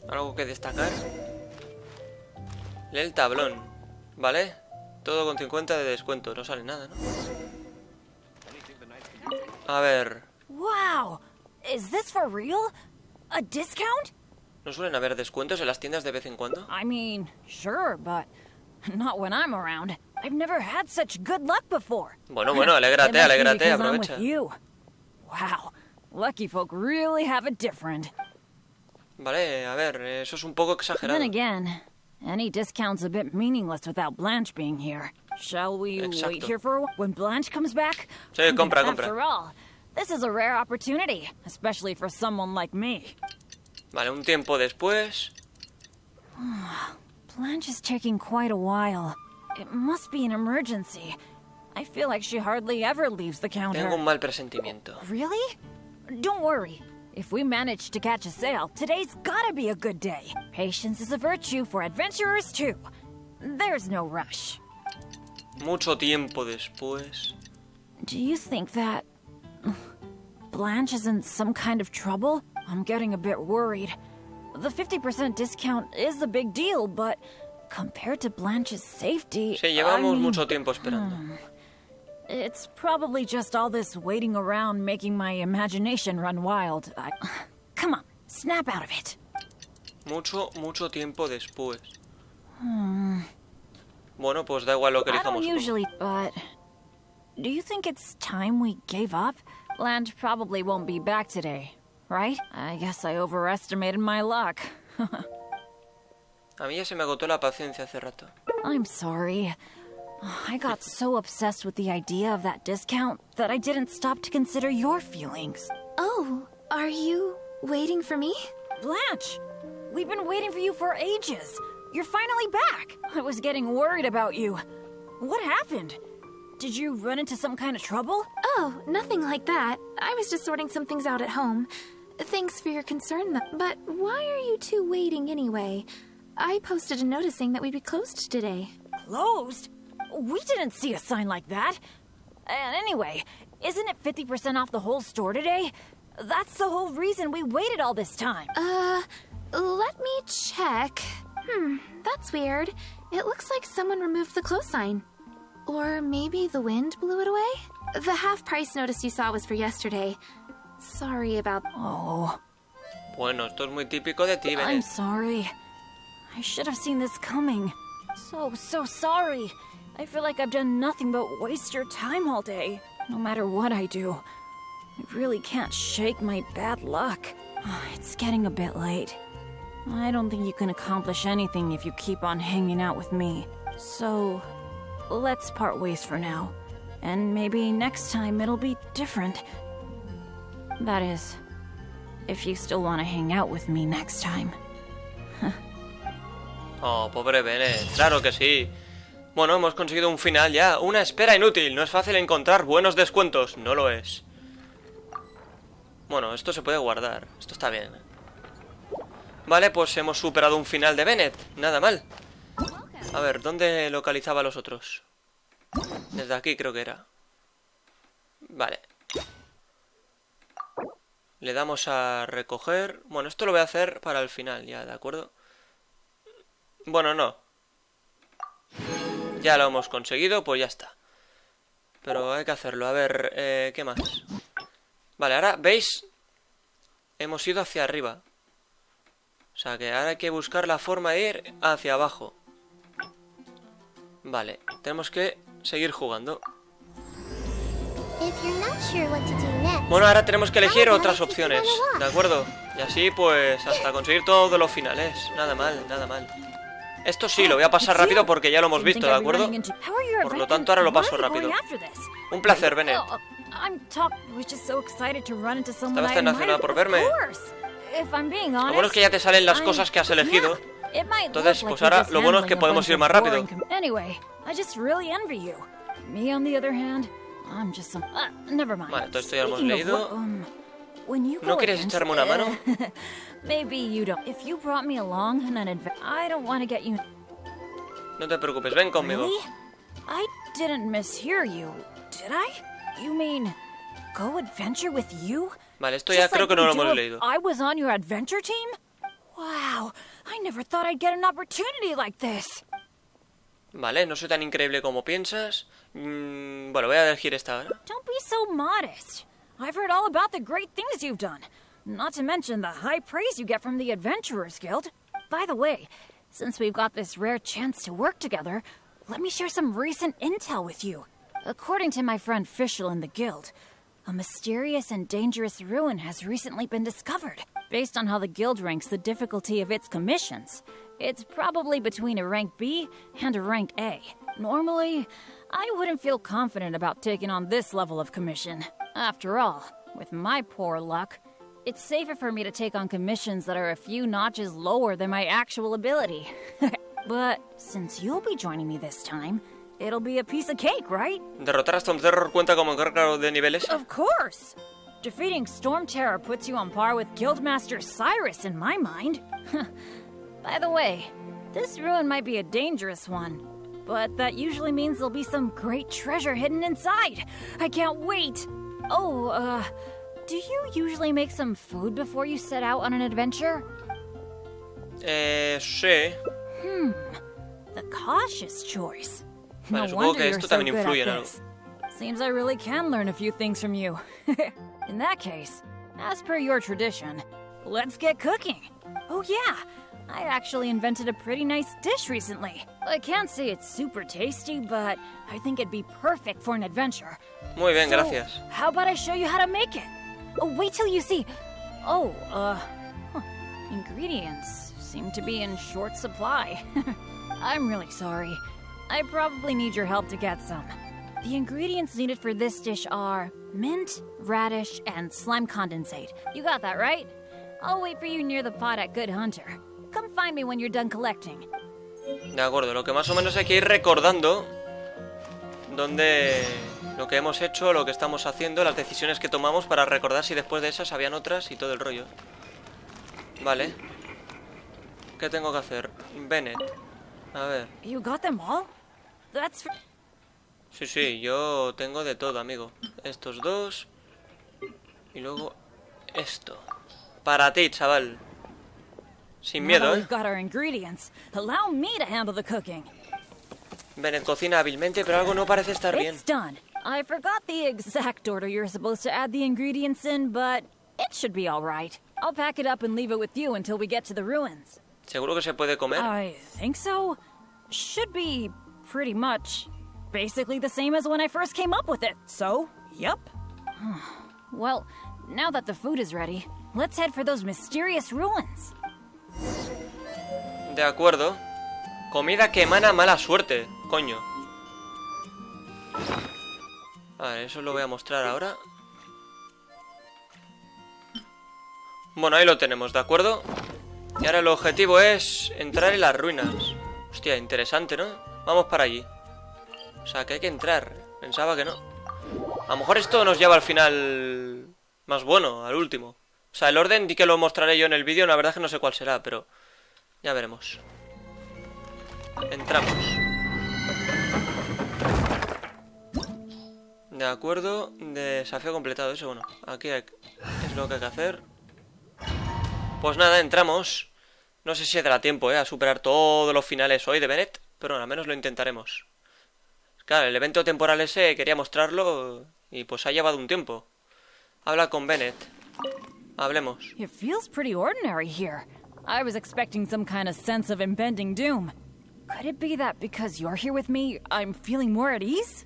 [SPEAKER 1] ¿Algo que destacar? Lee el tablón. ¿Vale? Todo con 50 de descuento. No sale nada, ¿no? A ver.
[SPEAKER 10] Wow! Is this for real? A discount?
[SPEAKER 1] ¿No suelen haber descuentos en las tiendas de vez en cuando?
[SPEAKER 10] I mean, sure, but not when I'm around. I've never had such good luck before.
[SPEAKER 1] Bueno, alégrate,
[SPEAKER 10] It must be
[SPEAKER 1] alégrate,
[SPEAKER 10] because I'm
[SPEAKER 1] aprovecha.
[SPEAKER 10] with you. Wow, lucky folk really have it different.
[SPEAKER 1] Vale, a ver, eso es un poco exagerado.
[SPEAKER 10] Then again, any discount's a bit meaningless without Blanche being here. Shall we wait here for a while? When Blanche comes back?
[SPEAKER 1] Sí, compra,
[SPEAKER 10] After all, this is a rare opportunity, especially for someone like me.
[SPEAKER 1] Vale, un tiempo después.
[SPEAKER 10] Blanche is taking quite a while. It must be an emergency. I feel like she hardly ever leaves the counter.
[SPEAKER 1] Tengo un mal presentimiento.
[SPEAKER 10] Really? Don't worry. If we manage to catch a sale, today's gotta be a good day. Patience is a virtue for adventurers too. There's no rush.
[SPEAKER 1] Mucho tiempo después.
[SPEAKER 10] Do you think that Blanche is in some kind of trouble? I'm getting a bit worried. The 50% discount is a big deal, but compared to Blanche's safety,
[SPEAKER 1] Sí, llevamos
[SPEAKER 10] I mean,
[SPEAKER 1] mucho tiempo esperando.
[SPEAKER 10] It's probably just all this waiting around making my imagination run wild. Come on, snap out of it.
[SPEAKER 1] Mucho tiempo después. Bueno, pues da igual lo que
[SPEAKER 10] I
[SPEAKER 1] elijamos.
[SPEAKER 10] don't usually, but do you think it's time we gave up? Blanche probably won't be back today, right? I guess I overestimated my luck.
[SPEAKER 1] A mí ya se me agotó la paciencia hace rato.
[SPEAKER 10] I'm sorry. I got so obsessed with the idea of that discount that I didn't stop to consider your feelings.
[SPEAKER 12] Oh, are you waiting for me?
[SPEAKER 10] Blanche! We've been waiting for you for ages. You're finally back. I was getting worried about you. What happened? Did you run into some kind of trouble?
[SPEAKER 12] Oh, nothing like that. I was just sorting some things out at home. Thanks for your concern, though. But why are you two waiting anyway? I posted a notice saying that we'd be closed today.
[SPEAKER 10] Closed? We didn't see a sign like that. And anyway, isn't it 50% off the whole store today? That's the whole reason we waited all this time.
[SPEAKER 13] Let me check. That's weird. It looks like someone removed the close sign. Or maybe the wind blew it away? The half-price notice you saw was for yesterday. Sorry about...
[SPEAKER 10] Oh.
[SPEAKER 1] Bueno, esto es muy típico de ti, Bennett.
[SPEAKER 10] I'm sorry. I should have seen this coming. So sorry. I feel like I've done nothing but waste your time all day. No matter what I do. I really can't shake my bad luck. It's getting a bit late. I don't think you can accomplish anything if you keep on hanging out with me. So, let's part ways for now. And maybe next time it'll be different. That is, if you still want to hang out with me next time.
[SPEAKER 1] Oh, pobre Bennett. Claro que sí. Bueno, hemos conseguido un final ya. Una espera inútil. No es fácil encontrar buenos descuentos. No lo es. Bueno, esto se puede guardar. Esto está bien. Vale, pues hemos superado un final de Bennett. Nada mal. A ver, ¿dónde localizaba a los otros? Desde aquí creo que era. Vale. Le damos a recoger. Bueno, esto lo voy a hacer para el final ya, ¿de acuerdo? Bueno, no. Ya lo hemos conseguido, pues ya está. Pero hay que hacerlo. A ver, ¿qué más? Vale, ahora, ¿veis? Hemos ido hacia arriba. O sea que ahora hay que buscar la forma de ir hacia abajo. Vale, tenemos que seguir jugando. Bueno, ahora tenemos que elegir otras opciones, ¿de acuerdo? Y así pues hasta conseguir todos los finales. Nada mal, nada mal. Esto sí, lo voy a pasar rápido porque ya lo hemos visto, ¿de acuerdo? Por lo tanto ahora lo paso rápido. Un placer, Bennett. Estaba emocionada por verme. Lo bueno es que ya te salen las cosas que has elegido. Entonces, pues ahora lo bueno es que podemos ir más rápido. Vale, todo esto ya lo hemos leído. ¿No quieres echarme una mano? No te preocupes, ven conmigo. Vale, esto ya creo que no lo hemos leído. Vale, no soy tan increíble como piensas. Bueno, voy a elegir esta ahora.
[SPEAKER 10] Don't be so modest. I've heard all about the great things you've done. Not to mention the high praise you get from the Adventurers Guild. By the way, since we've got this rare chance to work together, let me share some recent intel with you. According to my friend Fischl in the Guild, a mysterious and dangerous ruin has recently been discovered. Based on how the Guild ranks the difficulty of its commissions, it's probably between a rank B and a rank A. Normally, I wouldn't feel confident about taking on this level of commission. After all, with my poor luck, it's safer for me to take on commissions that are a few notches lower than my actual ability. But since you'll be joining me this time, it'll be a piece of cake, right?
[SPEAKER 1] ¿Derrotar a Storm Terror cuenta como encargo de niveles?
[SPEAKER 10] Of course! Defeating Storm Terror puts you on par with Guildmaster Cyrus in my mind. By the way, this ruin might be a dangerous one, but that usually means there'll be some great treasure hidden inside. I can't wait! Oh, do you usually make some food before you set out on an adventure?
[SPEAKER 1] Sí.
[SPEAKER 10] The cautious choice.
[SPEAKER 1] Vale,
[SPEAKER 10] No
[SPEAKER 1] supongo
[SPEAKER 10] wonder
[SPEAKER 1] que
[SPEAKER 10] you're
[SPEAKER 1] esto
[SPEAKER 10] so
[SPEAKER 1] también
[SPEAKER 10] good
[SPEAKER 1] influye
[SPEAKER 10] at
[SPEAKER 1] en algo.
[SPEAKER 10] this. Seems I really can learn a few things from you. In that case, as per your tradition, let's get cooking. Oh yeah, I actually invented a pretty nice dish recently. I can't say it's super tasty, but I think it'd be perfect for an adventure.
[SPEAKER 1] Muy bien, gracias.
[SPEAKER 10] How about I show you how to make it? Oh, wait till you see. Oh, ingredients seem to be in short supply. I'm really sorry. I probably need your help to get some. The ingredients needed for this dish are mint, radish, and slime condensate. You got that, right? I'll wait for you near the pot at Good Hunter. Come find me when you're done collecting.
[SPEAKER 1] De acuerdo, lo que más o menos hay que ir recordando dónde lo que hemos hecho, lo que estamos haciendo, las decisiones que tomamos para recordar si después de esas habían otras y todo el rollo. Vale. ¿Qué tengo que hacer? Bennett. A ver.
[SPEAKER 10] You got them all? That's...
[SPEAKER 1] Sí, yo tengo de todo, amigo. Estos dos. Y luego esto. Para ti, chaval. Sin miedo,
[SPEAKER 10] We've got our ingredients. Allow me to handle the cooking.
[SPEAKER 1] Bennett cocina hábilmente, pero algo no parece estar bien.
[SPEAKER 10] It's done. I forgot the exact order you're supposed to add the ingredients in, but it should be all right. I'll pack it up and leave it with you until we get to the ruins.
[SPEAKER 1] ¿Seguro que se puede comer?
[SPEAKER 10] I think so. Should be pretty much basically the same as when I first came up with it. So, yep. Well, now that the food is ready, let's head for those mysterious ruins.
[SPEAKER 1] De acuerdo. Comida que emana mala suerte, coño. A ver, eso lo voy a mostrar ahora. Bueno, ahí lo tenemos, ¿de acuerdo? Y ahora el objetivo es entrar en las ruinas. Hostia, interesante, ¿no? Vamos para allí. O sea, que hay que entrar. Pensaba que no. A lo mejor esto nos lleva al final más bueno, al último. O sea, el orden di que lo mostraré yo en el vídeo. La verdad es que no sé cuál será, pero ya veremos. Entramos. De acuerdo. Desafío completado. Eso, bueno, aquí es lo que hay que hacer. Pues nada, entramos. No sé si dará tiempo, a superar todos los finales hoy de Bennett, pero bueno, al menos lo intentaremos. Claro, el evento temporal ese quería mostrarlo y pues ha llevado un tiempo. Habla con Bennett. Hablemos.
[SPEAKER 10] It feels pretty ordinary here. I was expecting some kind of sense of impending doom. Could it be that because you're here with me, I'm feeling more at ease?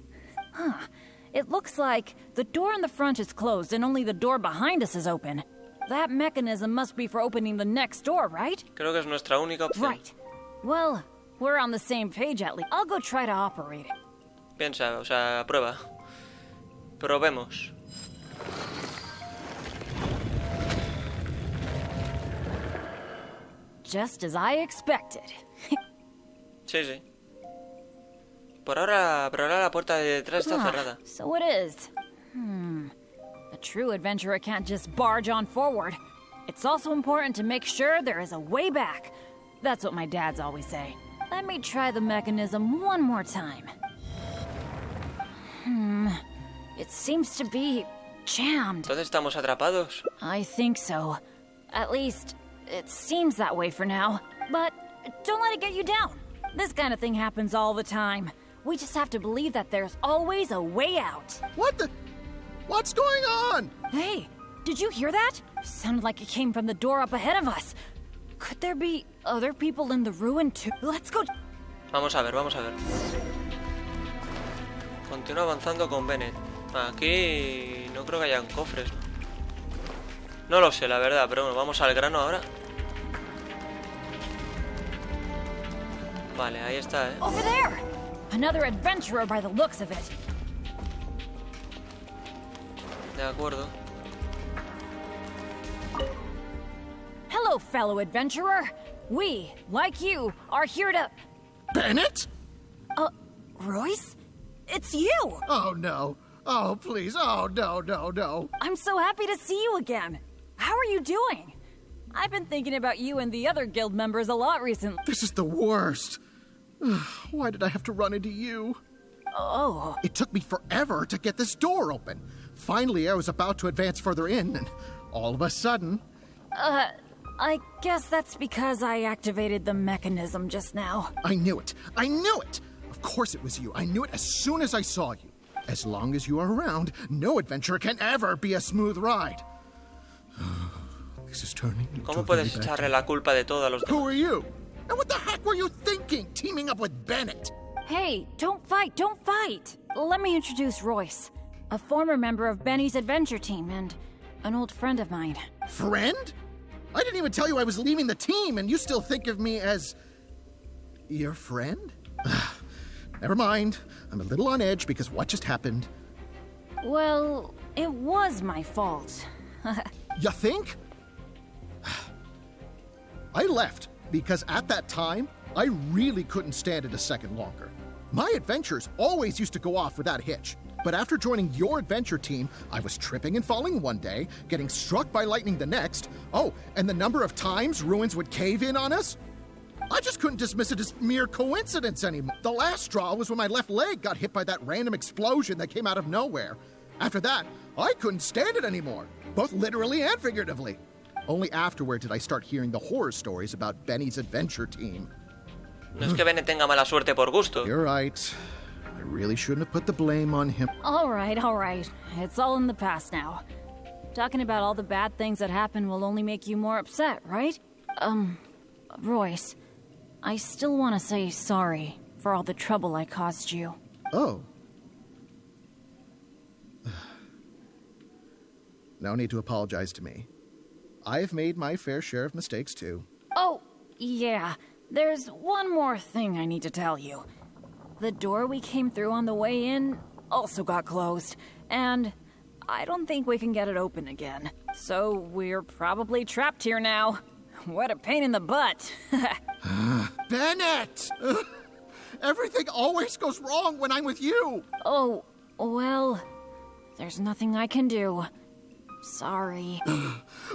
[SPEAKER 10] Huh. It looks like the door in the front is closed and only the door behind us is open. That mechanism must be for opening the next door, right?
[SPEAKER 1] Creo que es nuestra única opción.
[SPEAKER 10] Right. Well, we're on the same page at least. I'll go try to operate it.
[SPEAKER 1] Piensa, o sea, prueba. Probemos.
[SPEAKER 10] Just as I expected.
[SPEAKER 1] Sí, sí. Por ahora la puerta de detrás está cerrada.
[SPEAKER 10] So it is. A true adventurer can't just barge on forward. It's also important to make sure there is a way back. That's what my dads always say. Let me try the mechanism one more time. It seems to be jammed.
[SPEAKER 1] ¿Entonces estamos atrapados?
[SPEAKER 10] I think so. At least, it seems that way for now. But don't let it get you down. This kind of thing happens all the time. We just have to believe that there's always a way out.
[SPEAKER 14] What the? What's going on?
[SPEAKER 10] Hey, did you hear that? Sounded like it came from the door up ahead of us. Could there be other people in the ruin too? Let's go.
[SPEAKER 1] Vamos a ver, vamos a ver. Continúa avanzando con Bennett. Aquí no creo que hayan cofres, ¿no? No lo sé, la verdad, pero bueno, vamos al grano ahora. Vale, ahí está,
[SPEAKER 10] Over there! Another adventurer by the looks of it.
[SPEAKER 1] De acuerdo.
[SPEAKER 10] Hello, fellow adventurer. We, like you, are here to...
[SPEAKER 14] Bennett?
[SPEAKER 10] Royce? It's you!
[SPEAKER 14] Oh, no. Oh, please. Oh, no.
[SPEAKER 10] I'm so happy to see you again. How are you doing? I've been thinking about you and the other guild members a lot recently.
[SPEAKER 14] This is the worst. Why did I have to run into you?
[SPEAKER 10] Oh.
[SPEAKER 14] It took me forever to get this door open. Finally, I was about to advance further in, and all of a sudden...
[SPEAKER 10] I guess that's because I activated the mechanism just now.
[SPEAKER 14] I knew it. Of course it was you. I knew it as soon as I saw you. As long as you are around, no adventure can ever be a smooth ride. This is turning into
[SPEAKER 1] ¿Cómo puedes echarle la culpa de todo a los demás?
[SPEAKER 14] Who are you? And what the heck were you thinking, teaming up with Bennett?
[SPEAKER 10] Hey, don't fight. Let me introduce Royce, a former member of Benny's adventure team and an old friend of mine.
[SPEAKER 14] Friend? I didn't even tell you I was leaving the team, and you still think of me as... your friend? Never mind. I'm a little on edge because what just happened.
[SPEAKER 10] Well, it was my fault.
[SPEAKER 14] You think? I left because at that time, I really couldn't stand it a second longer. My adventures always used to go off without a hitch. But after joining your adventure team, I was tripping and falling one day, getting struck by lightning the next. Oh, and the number of times ruins would cave in on us? I just couldn't dismiss it as mere coincidence anymore. The last straw was when my left leg got hit by that random explosion that came out of nowhere. After that, I couldn't stand it anymore. both literally and figuratively. Only afterward did I start hearing the horror stories about Benny's adventure team.
[SPEAKER 1] No es que Bennett tenga mala suerte por gusto.
[SPEAKER 14] You're right. I really shouldn't have put the blame on him.
[SPEAKER 10] All right. It's all in the past now. Talking about all the bad things that happened will only make you more upset, right? Royce, I still want to say sorry for all the trouble I caused you.
[SPEAKER 14] Oh. No need to apologize to me. I have made my fair share of mistakes, too.
[SPEAKER 10] Oh, yeah. There's one more thing I need to tell you. The door we came through on the way in also got closed, and I don't think we can get it open again. So we're probably trapped here now. What a pain in the butt.
[SPEAKER 14] Bennett! Everything always goes wrong when I'm with you!
[SPEAKER 10] Oh, well, there's nothing I can do. Sorry.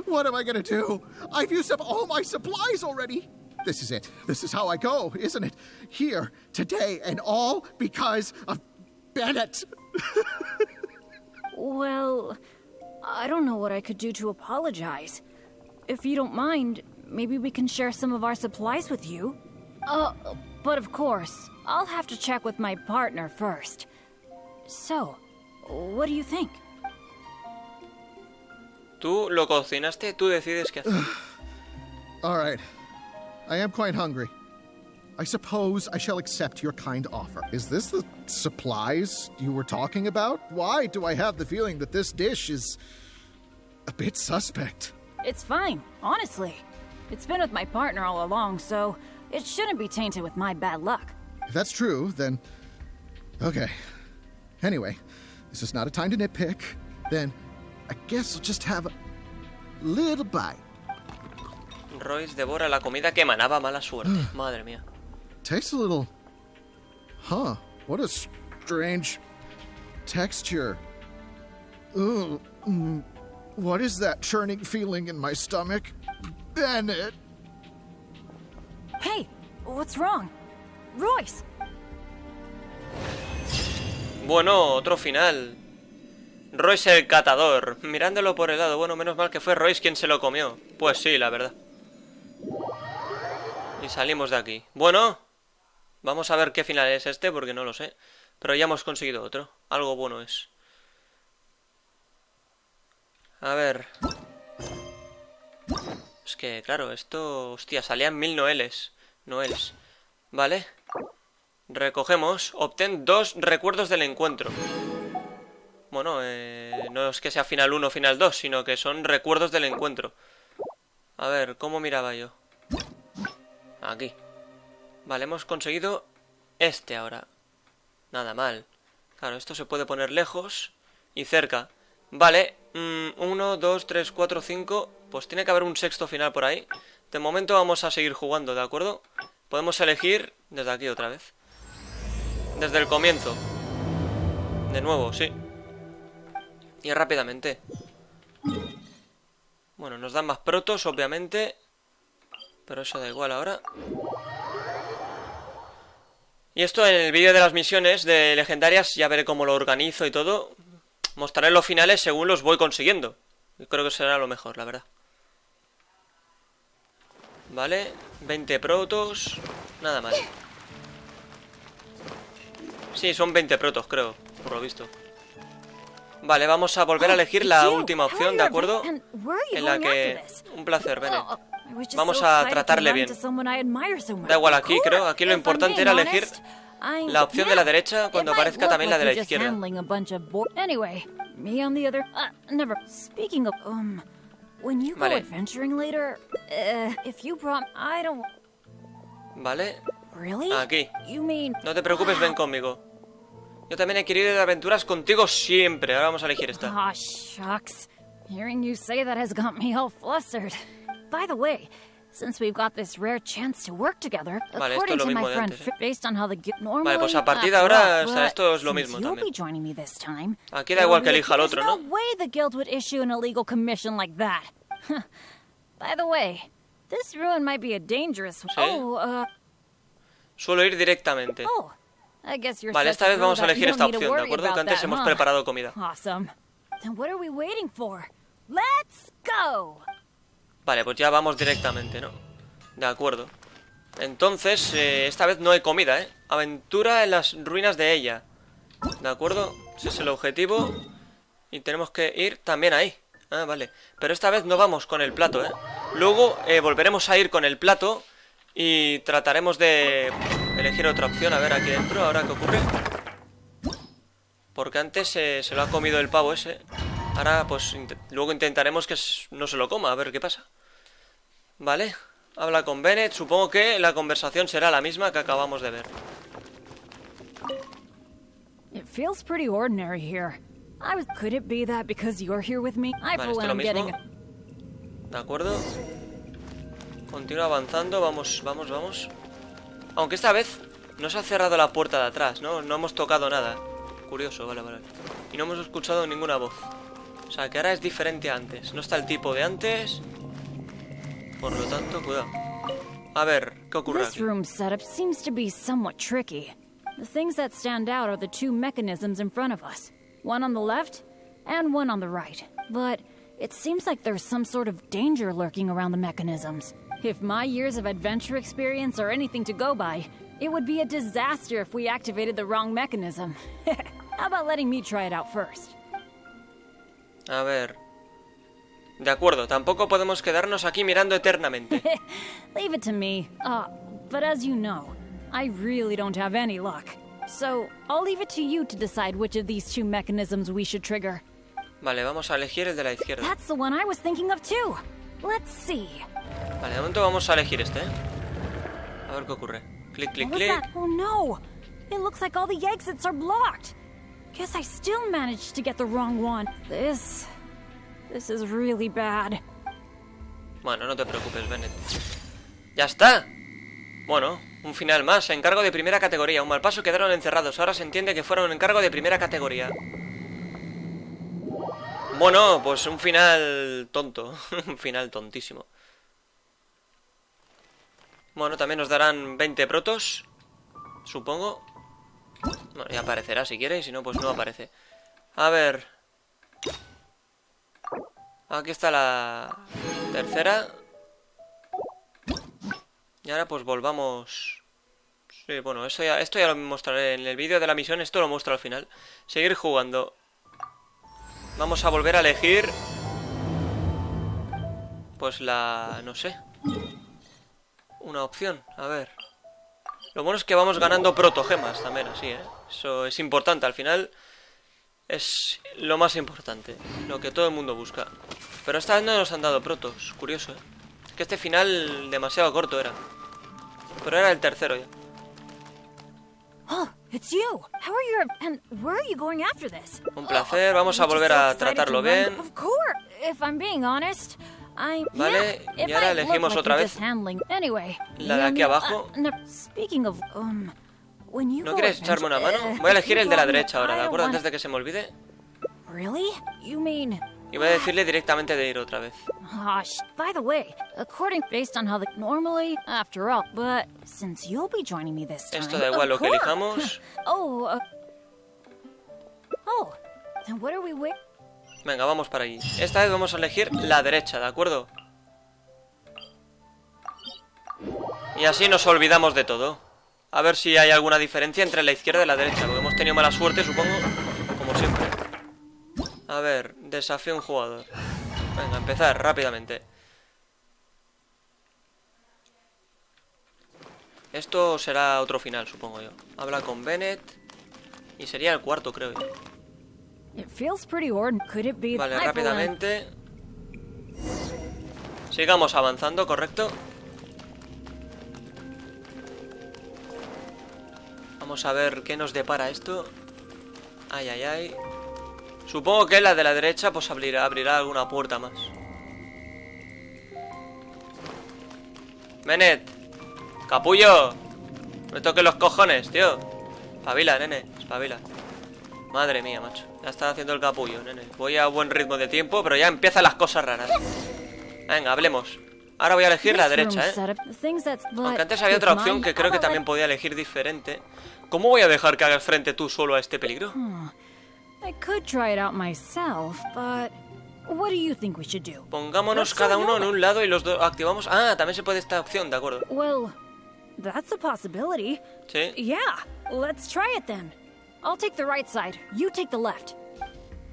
[SPEAKER 14] What am I gonna do? I've used up all my supplies already! This is it. This is how I go, isn't it? Here, today, and all because of Bennett!
[SPEAKER 10] Well, I don't know what I could do to apologize. If you don't mind, maybe we can share some of our supplies with you. But of course, I'll have to check with my partner first. So, what do you think?
[SPEAKER 1] Tú lo cocinaste, tú decides qué hacer.
[SPEAKER 14] All right. I am quite hungry. I suppose I shall accept your kind offer. Is this the supplies you were talking about? Why do I have the feeling that this dish is a bit suspect?
[SPEAKER 10] It's fine, honestly. It's been with my partner all along, so it shouldn't be tainted with my bad luck.
[SPEAKER 14] If that's true, then... Okay. Anyway, this is not a time to nitpick. Then I guess I'll just have a little bite.
[SPEAKER 1] Royce devora la comida que emanaba mala suerte. Madre mía.
[SPEAKER 14] Tastes a little... Huh. What a strange texture. Ugh. What is that churning feeling in my stomach? Bennett!
[SPEAKER 10] Hey, what's wrong? Royce!
[SPEAKER 1] Bueno, otro final. Royce el catador. Mirándolo por el lado. Bueno, menos mal que fue Royce quien se lo comió. Pues sí, la verdad. Y salimos de aquí. Bueno, vamos a ver qué final es este, porque no lo sé. Pero ya hemos conseguido otro. Algo bueno es. A ver. Es que, claro, esto... Hostia, salían 1000 noeles. Vale. Recogemos. Obtén 2 recuerdos del encuentro. Bueno, no es que sea final 1 o final 2, sino que son recuerdos del encuentro. A ver, ¿cómo miraba yo? Aquí. Vale, hemos conseguido este ahora. Nada mal. Claro, esto se puede poner lejos y cerca. Vale, 1, 2, 3, 4, 5. Pues tiene que haber un sexto final por ahí. De momento vamos a seguir jugando, ¿de acuerdo? Podemos elegir desde aquí otra vez. Desde el comienzo. De nuevo, sí. Y rápidamente. Bueno, nos dan más protos, obviamente. Pero eso da igual ahora. Y esto en el vídeo de las misiones de legendarias ya veré cómo lo organizo y todo. Mostraré los finales según los voy consiguiendo. Y creo que será lo mejor, la verdad. Vale, 20 protos. Nada mal. Sí, son 20 protos, creo, por lo visto. Vale, vamos a volver a elegir la última opción, ¿de acuerdo? En la que... Un placer, Bennett. Vamos a tratarle bien. Da igual aquí, creo. Aquí lo importante era elegir la opción de la derecha cuando aparezca también la de la izquierda. Vale. Vale. Aquí. No te preocupes, ven conmigo. Yo también he querido ir de aventuras contigo siempre. Ahora vamos a elegir esta.
[SPEAKER 10] Ah, shucks. Hearing you say that has got me all flustered. By the way, since we've got this rare chance to work together,
[SPEAKER 1] vale, esto es lo mismo de antes,
[SPEAKER 10] based on how the normally,
[SPEAKER 1] vale, pues a partir de ahora, o sea, esto es lo mismo también. Aquí da igual que elija el otro, ¿no?
[SPEAKER 10] No way the guild would issue an illegal commission like that. By the way, this ruin might be a dangerous one.
[SPEAKER 1] ¿Sí? Suelo ir directamente. Vale, esta vez vamos a elegir esta opción, ¿de acuerdo? Que antes hemos preparado comida.
[SPEAKER 10] Let's go.
[SPEAKER 1] Vale, pues ya vamos directamente, ¿no? De acuerdo. Entonces, esta vez no hay comida, ¿eh? Aventura en las ruinas de ella. ¿De acuerdo? Ese es el objetivo. Y tenemos que ir también ahí. Ah, vale. Pero esta vez no vamos con el plato, ¿eh? Luego volveremos a ir con el plato y trataremos de elegir otra opción. A ver, aquí dentro, ¿ahora qué ocurre? Porque antes se lo ha comido el pavo ese. Ahora, pues, luego intentaremos que no se lo coma, a ver qué pasa. Vale. Habla con Bennett. Supongo que la conversación será la misma que acabamos de ver.
[SPEAKER 10] It feels pretty ordinary here. Could it be that because you're here with me? I
[SPEAKER 1] Vale,
[SPEAKER 10] for
[SPEAKER 1] esto
[SPEAKER 10] one
[SPEAKER 1] lo
[SPEAKER 10] am
[SPEAKER 1] mismo.
[SPEAKER 10] getting.
[SPEAKER 1] De acuerdo. Continúa avanzando. Vamos, vamos, vamos. Aunque esta vez no se ha cerrado la puerta de atrás, ¿no? No hemos tocado nada. Curioso, vale, vale. Y no hemos escuchado ninguna voz. O sea, que ahora es diferente a antes. No está el tipo de antes. Por lo tanto, cuidado. A ver, ¿qué ocurre
[SPEAKER 10] This
[SPEAKER 1] aquí?
[SPEAKER 10] room setup seems to be somewhat tricky. The things that stand out are the two mechanisms in front of us. One on the left and one on the right. But it seems like there's some sort of danger lurking around the mechanisms. If my years of adventure experience are anything to go by, it would be a disaster if we activated the wrong mechanism. How about letting me try it out first?
[SPEAKER 1] A ver. De acuerdo, tampoco podemos quedarnos aquí mirando eternamente.
[SPEAKER 10] Leave it to me. But as you know, I really don't have any luck. So, I'll leave it to you to decide which of these two mechanisms we should trigger.
[SPEAKER 1] Vale, vamos a elegir el de la izquierda.
[SPEAKER 10] That's the one I was thinking of too. Let's see.
[SPEAKER 1] Vale, de momento vamos a elegir este, ¿eh? A ver qué ocurre. Clic, clic,
[SPEAKER 10] What was
[SPEAKER 1] clic.
[SPEAKER 10] that? Oh no! It looks like all the exits are blocked. Guess I still managed to get the wrong one. This is really bad.
[SPEAKER 1] Bueno, no te preocupes, Bennett. ¡Ya está! Bueno, un final más. Encargo de primera categoría. Un mal paso, quedaron encerrados. Ahora se entiende que fueron un encargo de primera categoría. Bueno, pues un final tonto. Un final tontísimo. Bueno, también nos darán 20 protos. Supongo. Bueno, ya aparecerá si quiere. Y si no, pues no aparece. A ver. Aquí está la tercera. Y ahora pues volvamos. Sí, bueno, esto ya lo mostraré en el vídeo de la misión. Esto lo muestro al final. Seguir jugando. Vamos a volver a elegir. Pues la... no sé. Una opción, a ver. Lo bueno es que vamos ganando protogemas también, así, ¿eh? Eso es importante, al final es lo más importante, lo que todo el mundo busca. Pero esta vez no nos han dado protos, curioso, ¿eh? Es que este final demasiado corto era. Pero era el tercero ya.
[SPEAKER 10] Oh, it's you. How are you? And where are you going after this?
[SPEAKER 1] Un placer, vamos a volver a tratarlo bien.
[SPEAKER 10] Of course, if I'm being honest.
[SPEAKER 1] Vale, y ahora elegimos otra vez la de aquí abajo. ¿No quieres echarme una mano? Voy a elegir el de la derecha ahora, ¿de acuerdo? Antes de que se me olvide. Y voy a decirle directamente de ir otra vez.
[SPEAKER 10] By the way, based on how normally, after all, but since you'll be joining me this time.
[SPEAKER 1] Esto da igual lo que elijamos.
[SPEAKER 10] Then what are we waiting?
[SPEAKER 1] Venga, vamos para allí. Esta vez vamos a elegir la derecha, ¿de acuerdo? Y así nos olvidamos de todo. A ver si hay alguna diferencia entre la izquierda y la derecha, porque hemos tenido mala suerte, supongo, como siempre. A ver, desafío a un jugador. Venga, empezar rápidamente. Esto será otro final, supongo yo. Habla con Bennett. Y sería el cuarto, creo yo. Vale, rápidamente. Sigamos avanzando, ¿correcto? Vamos a ver qué nos depara esto. Ay, ay, ay. Supongo que la de la derecha pues abrirá alguna puerta más. Bennett, capullo, me toques los cojones, tío. Espabila, nene, espabila. Madre mía, macho. Ya está haciendo el capullo, nene. Voy a buen ritmo de tiempo, pero ya empiezan las cosas raras. Venga, hablemos. Ahora voy a elegir la derecha, ¿eh? Aunque antes había otra opción que creo que también podía elegir diferente. ¿Cómo voy a dejar que hagas frente tú solo a este peligro?
[SPEAKER 10] I could try it out myself, but What do you think we should do?
[SPEAKER 1] Pongámonos cada uno en un lado y los dos activamos... Ah, también se puede esta opción, de acuerdo.
[SPEAKER 10] Well, that's a possibility.
[SPEAKER 1] Sí.
[SPEAKER 10] Yeah, let's try it then. I'll take the right side, you take the left.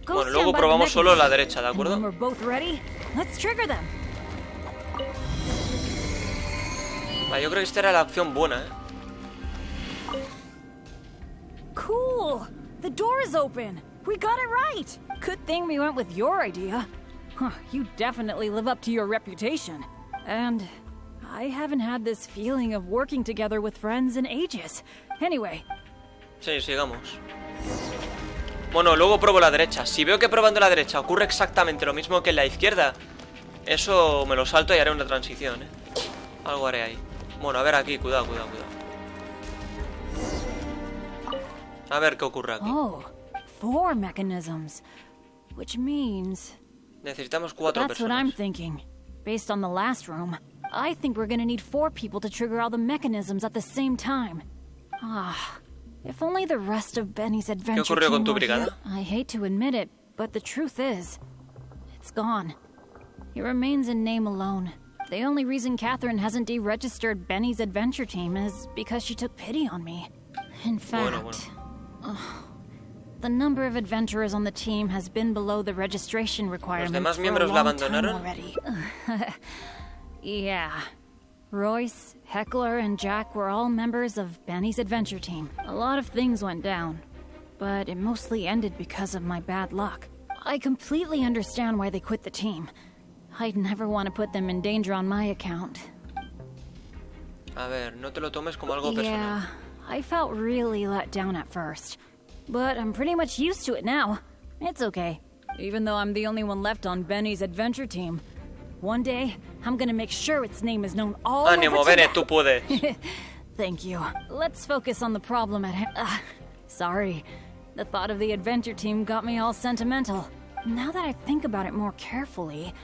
[SPEAKER 10] Go
[SPEAKER 1] Bueno, luego probamos solo la derecha, ¿de acuerdo?
[SPEAKER 10] When we're both ready, let's trigger them.
[SPEAKER 1] Vale, yo creo que esta era la opción buena, ¿eh?
[SPEAKER 10] Cool! The door is open! We got it right! Good thing we went with your idea. Huh, you definitely live up to your reputation. And I haven't had this feeling of working together with friends in ages. Anyway.
[SPEAKER 1] Sí, sigamos. Bueno, luego pruebo la derecha. Si veo que probando la derecha ocurre exactamente lo mismo que en la izquierda, eso me lo salto y haré una transición, ¿eh? Algo haré ahí. Bueno, a ver aquí, cuidado. A ver qué ocurre aquí.
[SPEAKER 10] Oh, 4 mechanisms. Which means...
[SPEAKER 1] Necesitamos 4
[SPEAKER 10] That's what I'm
[SPEAKER 1] personas.
[SPEAKER 10] thinking. Based on the last room, I think we're gonna need 4 people to trigger all the mechanisms at the same time. Ah, if only the rest of Benny's adventure
[SPEAKER 1] ¿Qué ocurrió con
[SPEAKER 10] team
[SPEAKER 1] tu
[SPEAKER 10] were here.
[SPEAKER 1] brigada?
[SPEAKER 10] I hate to admit it, but the truth is, it's gone. It remains in name alone. The only reason Catherine hasn't deregistered Benny's adventure team is because she took pity on me. In fact, the number of adventurers on the team has been below the registration requirements
[SPEAKER 1] demás
[SPEAKER 10] for
[SPEAKER 1] miembros
[SPEAKER 10] a
[SPEAKER 1] la
[SPEAKER 10] long time
[SPEAKER 1] abandonaron?
[SPEAKER 10] already. Yeah. Royce, Heckler, and Jack were all members of Benny's adventure team. A lot of things went down, but it mostly ended because of my bad luck. I completely understand why they quit the team. I'd never want to put them in danger on my account.
[SPEAKER 1] A ver, no te lo tomes como algo personal.
[SPEAKER 10] Yeah, I felt really let down at first. But I'm pretty much used to it now. It's okay. Even though I'm the only one left on Benny's adventure team. One day, I'm gonna make sure its name is known all
[SPEAKER 1] Ánimo,
[SPEAKER 10] over
[SPEAKER 1] Bennett, tú puedes.
[SPEAKER 10] Thank you. Let's focus on the problem at hand. Sorry. The thought of the adventure team got me all sentimental. Now that I think about it more carefully,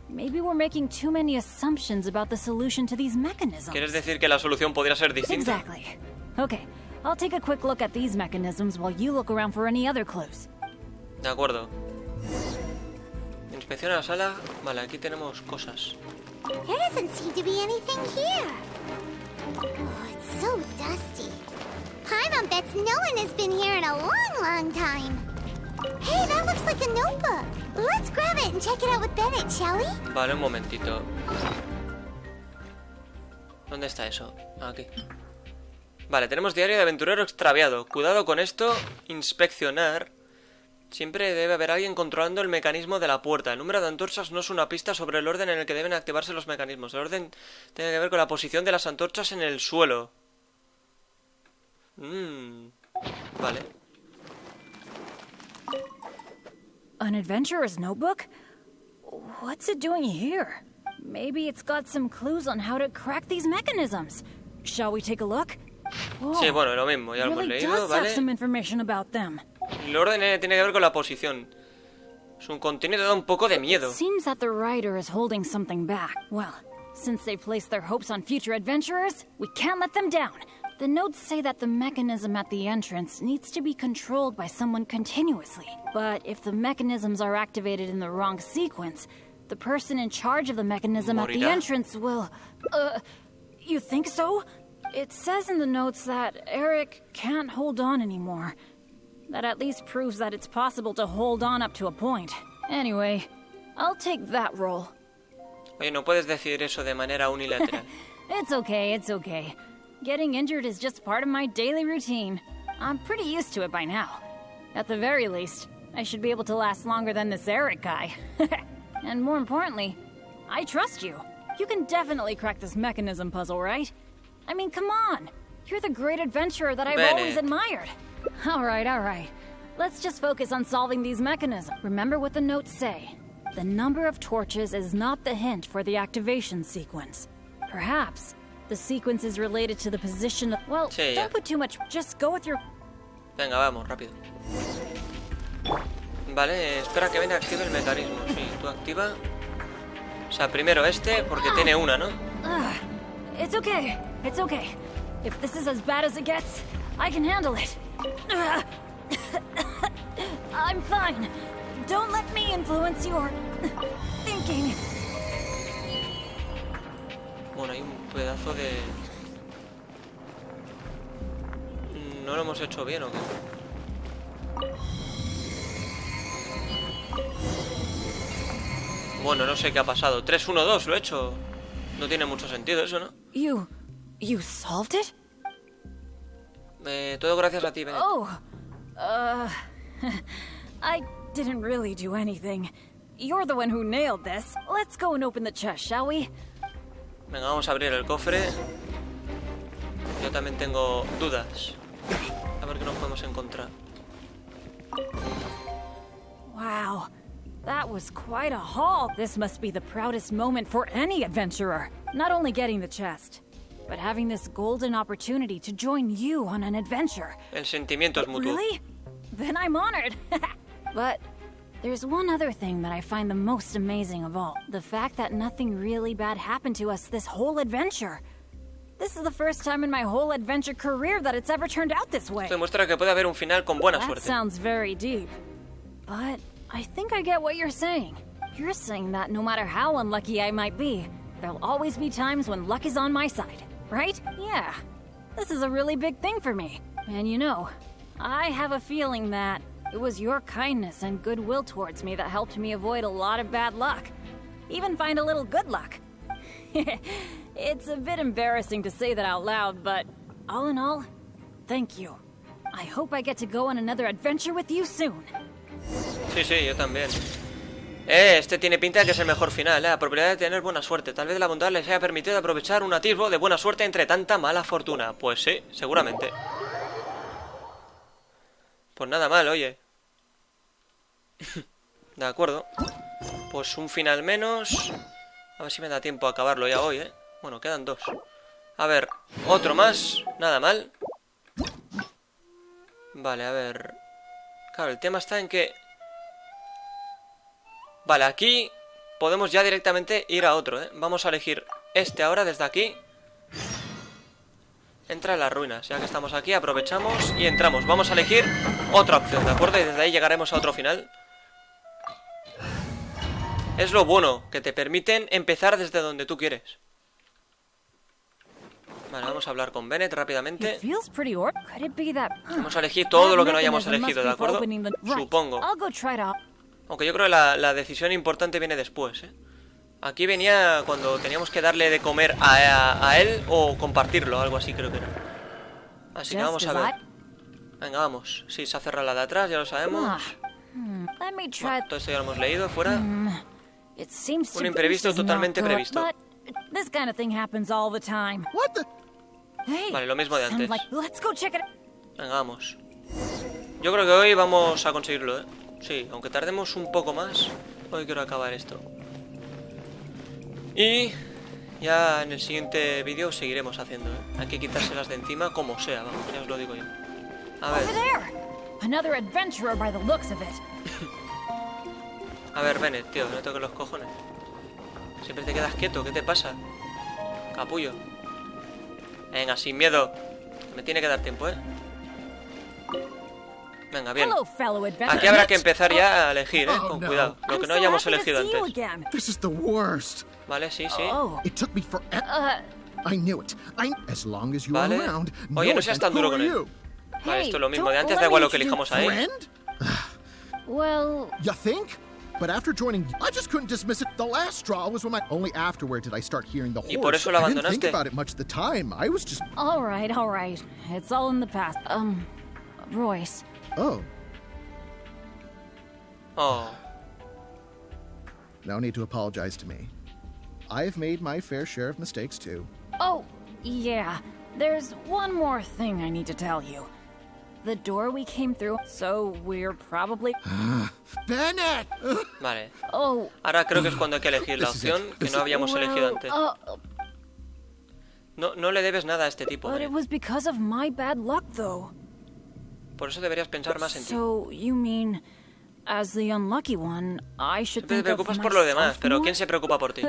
[SPEAKER 10] maybe we're making too many assumptions about the solution to these mechanisms.
[SPEAKER 1] ¿Quieres decir que la solución podría ser distinta?
[SPEAKER 10] Exactly. Okay, I'll take a quick look at these mechanisms while you look around for any other clues.
[SPEAKER 1] De acuerdo. Inspecciona la sala. Vale, aquí tenemos cosas.
[SPEAKER 3] There doesn't seem to be anything here. Oh, it's so dusty. Paimon bets no one has been here in a long time. Hey, that looks like a notebook. Let's grab it and check it out with Bennett, shall we?
[SPEAKER 1] Vale, un momentito. ¿Dónde está eso? Aquí. Vale, tenemos diario de aventurero extraviado. Cuidado con esto. Inspeccionar. Siempre debe haber alguien controlando el mecanismo de la puerta. El número de antorchas no es una pista sobre el orden en el que deben activarse los mecanismos. El orden tiene que ver con la posición de las antorchas en el suelo. Vale.
[SPEAKER 10] An adventurer's notebook? What's it doing here? Maybe it's got some clues on how to crack these mechanisms. Shall we take a look?
[SPEAKER 1] Sí, bueno, lo mismo, ya lo hemos
[SPEAKER 10] Really
[SPEAKER 1] leído,
[SPEAKER 10] does have
[SPEAKER 1] ¿vale?
[SPEAKER 10] some information about them.
[SPEAKER 1] El orden tiene que ver con la posición. Su contenido da un poco de miedo.
[SPEAKER 10] It seems that the writer is holding something back. Well, since they placed their hopes on future adventurers, we can't let them down. The notes say that the mechanism at the entrance needs to be controlled by someone continuously. But if the mechanisms are activated in the wrong sequence, the person in charge of the mechanism at the
[SPEAKER 1] Morirá.
[SPEAKER 10] entrance will... You think so? It says in the notes that Eric can't hold on anymore. That at least proves that it's possible to hold on up to a point. Anyway, I'll take that role.
[SPEAKER 1] Oye, no puedes decir eso de manera unilateral.
[SPEAKER 10] It's okay. Getting injured is just part of my daily routine. I'm pretty used to it by now. At the very least, I should be able to last longer than this Eric guy. And more importantly, I trust you. You can definitely crack this mechanism puzzle, right? I mean, come on. You're the great adventurer that I've
[SPEAKER 1] Bennett.
[SPEAKER 10] always admired. All right. Let's just focus on solving these mechanisms. Remember what the notes say. The number of torches is not the hint for the activation sequence. Perhaps the sequence is related to the position of... Well,
[SPEAKER 1] Sí, ya.
[SPEAKER 10] don't put too much... Just go with your...
[SPEAKER 1] Venga, vamos, rápido. Vale, espera que venga, active el mecanismo. Sí, tú activa. O sea, primero este, porque tiene una, ¿no?
[SPEAKER 10] It's okay. If this is as bad as it gets, I can handle it. I'm fine. don't let me influence your thinking.
[SPEAKER 1] Bueno, hay un pedazo de... ¿No lo hemos hecho bien o qué? Bueno, no sé qué ha pasado. 3-1-2, lo he hecho. No tiene mucho sentido eso, ¿no?
[SPEAKER 10] You solved it?
[SPEAKER 1] Todo gracias a ti, Bennett.
[SPEAKER 10] Oh, I didn't really do anything. You're the one who nailed this. Let's go and open the chest, shall we?
[SPEAKER 1] Venga, vamos a abrir el cofre. Yo también tengo dudas. A ver qué nos podemos encontrar.
[SPEAKER 10] Wow, that was quite a haul. This must be the proudest moment for any adventurer. Not only getting the chest, but having this golden opportunity to join you on an adventure.
[SPEAKER 1] El sentimiento es mutuo.
[SPEAKER 10] Really? Then I'm honored. But there's one other thing that I find the most amazing of all. The fact that nothing really bad happened to us this whole adventure. This is the first time in my whole adventure career that it's ever turned out this way.
[SPEAKER 1] Esto demuestra que puede haber un final con buena
[SPEAKER 10] That
[SPEAKER 1] suerte.
[SPEAKER 10] sounds very deep. But I think I get what you're saying. You're saying that no matter how unlucky I might be, there'll always be times when luck is on my side, right? Yeah. This is a really big thing for me. And you know, I have a feeling that it was your kindness and goodwill towards me that helped me avoid a lot of bad luck. Even find a little good luck. It's a bit embarrassing to say that out loud, but all in all, thank you. I hope I get to go on another adventure with you soon.
[SPEAKER 1] Sí, sí, yo también. Este tiene pinta de que es el mejor final, La probabilidad de tener buena suerte. Tal vez la bondad les haya permitido aprovechar un atisbo de buena suerte entre tanta mala fortuna. Pues sí, seguramente. Pues nada mal, oye. De acuerdo. Pues un final menos. A ver si me da tiempo a acabarlo ya hoy, Bueno, quedan 2. A ver, otro más. Nada mal. Vale, a ver. Claro, el tema está en que... Vale, aquí podemos ya directamente ir a otro, Vamos a elegir este ahora desde aquí. Entra en las ruinas. Ya que estamos aquí, aprovechamos y entramos. Vamos a elegir otra opción, ¿de acuerdo? Y desde ahí llegaremos a otro final. Es lo bueno, que te permiten empezar desde donde tú quieres. Vale, vamos a hablar con Bennett rápidamente. Vamos a elegir todo lo que no hayamos elegido, ¿de acuerdo? Supongo. Aunque yo creo que la decisión importante viene después, Aquí venía cuando teníamos que darle de comer a él o compartirlo, algo así creo que era. Así que vamos a ver. Venga, vamos. Sí, se ha cerrado la de atrás, ya lo sabemos. Bueno, todo esto ya lo hemos leído, fuera. Un imprevisto totalmente previsto. Vale, lo mismo de antes. Venga, vamos. Yo creo que hoy vamos a conseguirlo, Sí, aunque tardemos un poco más. Hoy quiero acabar esto. Y ya en el siguiente vídeo seguiremos haciendo, Hay que quitárselas de encima como sea, vamos, ya os lo digo yo. A ver. A ver, Bennett, tío, no toques los cojones. Siempre te quedas quieto, ¿qué te pasa? Capullo. Venga, sin miedo. Me tiene que dar tiempo, Venga, bien. Aquí habrá que empezar ya a elegir, con cuidado. Lo que no hayamos elegido antes.
[SPEAKER 14] This is the worst.
[SPEAKER 1] Vale, sí, sí.
[SPEAKER 14] It took me forever. I knew it. As long as you are
[SPEAKER 1] Vale.
[SPEAKER 14] around.
[SPEAKER 1] Oye, no seas tan duro con él. Vale, esto es lo mismo de antes, da igual lo que elijamos ahí.
[SPEAKER 14] Well, you think? But after joining, I just couldn't dismiss it. The last straw was when only afterward did I start hearing the horse.
[SPEAKER 1] Y por eso lo
[SPEAKER 14] I didn't
[SPEAKER 1] abandonaste.
[SPEAKER 14] think about it much at the time. I was just...
[SPEAKER 10] All right. It's all in the past. Royce.
[SPEAKER 14] Oh.
[SPEAKER 1] Oh.
[SPEAKER 14] No need to apologize to me. I have made my fair share of mistakes too.
[SPEAKER 10] Oh, yeah. There's one more thing I need to tell you. The door we came through, so we're probably...
[SPEAKER 14] Bennett!
[SPEAKER 1] Vale.
[SPEAKER 10] Oh.
[SPEAKER 1] Ahora creo que es cuando hay que elegir la opción que no habíamos elegido antes. No le debes nada a este tipo.
[SPEAKER 10] But it was because of my bad luck, though.
[SPEAKER 1] Por eso deberías pensar más en ti.
[SPEAKER 10] So, you mean, as the unlucky one, I should
[SPEAKER 1] Te
[SPEAKER 10] think
[SPEAKER 1] preocupas
[SPEAKER 10] of
[SPEAKER 1] por lo demás,
[SPEAKER 10] myself
[SPEAKER 1] pero
[SPEAKER 10] more?
[SPEAKER 1] ¿quién se preocupa por ti?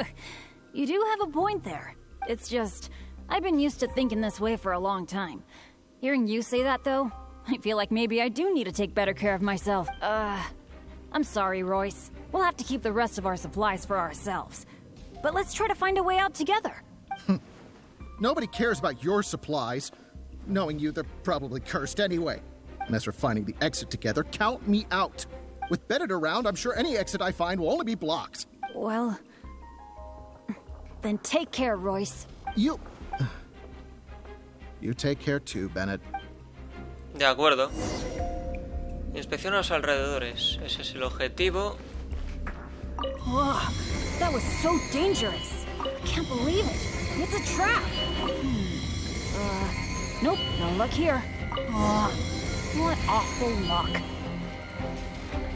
[SPEAKER 10] You do have a point there. It's just, I've been used to thinking this way for a long time. Hearing you say that, though, I feel like maybe I do need to take better care of myself. I'm sorry, Royce. We'll have to keep the rest of our supplies for ourselves. But let's try to find a way out together.
[SPEAKER 14] Nobody cares about your supplies. Knowing you, they're probably cursed anyway. And as for finding the exit together, count me out. With Bennett around, I'm sure any exit I find will only be blocked.
[SPEAKER 10] Well, then take care, Royce.
[SPEAKER 14] You take care too, Bennett.
[SPEAKER 1] De acuerdo. Inspecciona los alrededores. Ese es el objetivo.
[SPEAKER 10] Oh, that was so dangerous. I can't believe it. It's a trap. Nope, no luck here. Oh, what awful luck.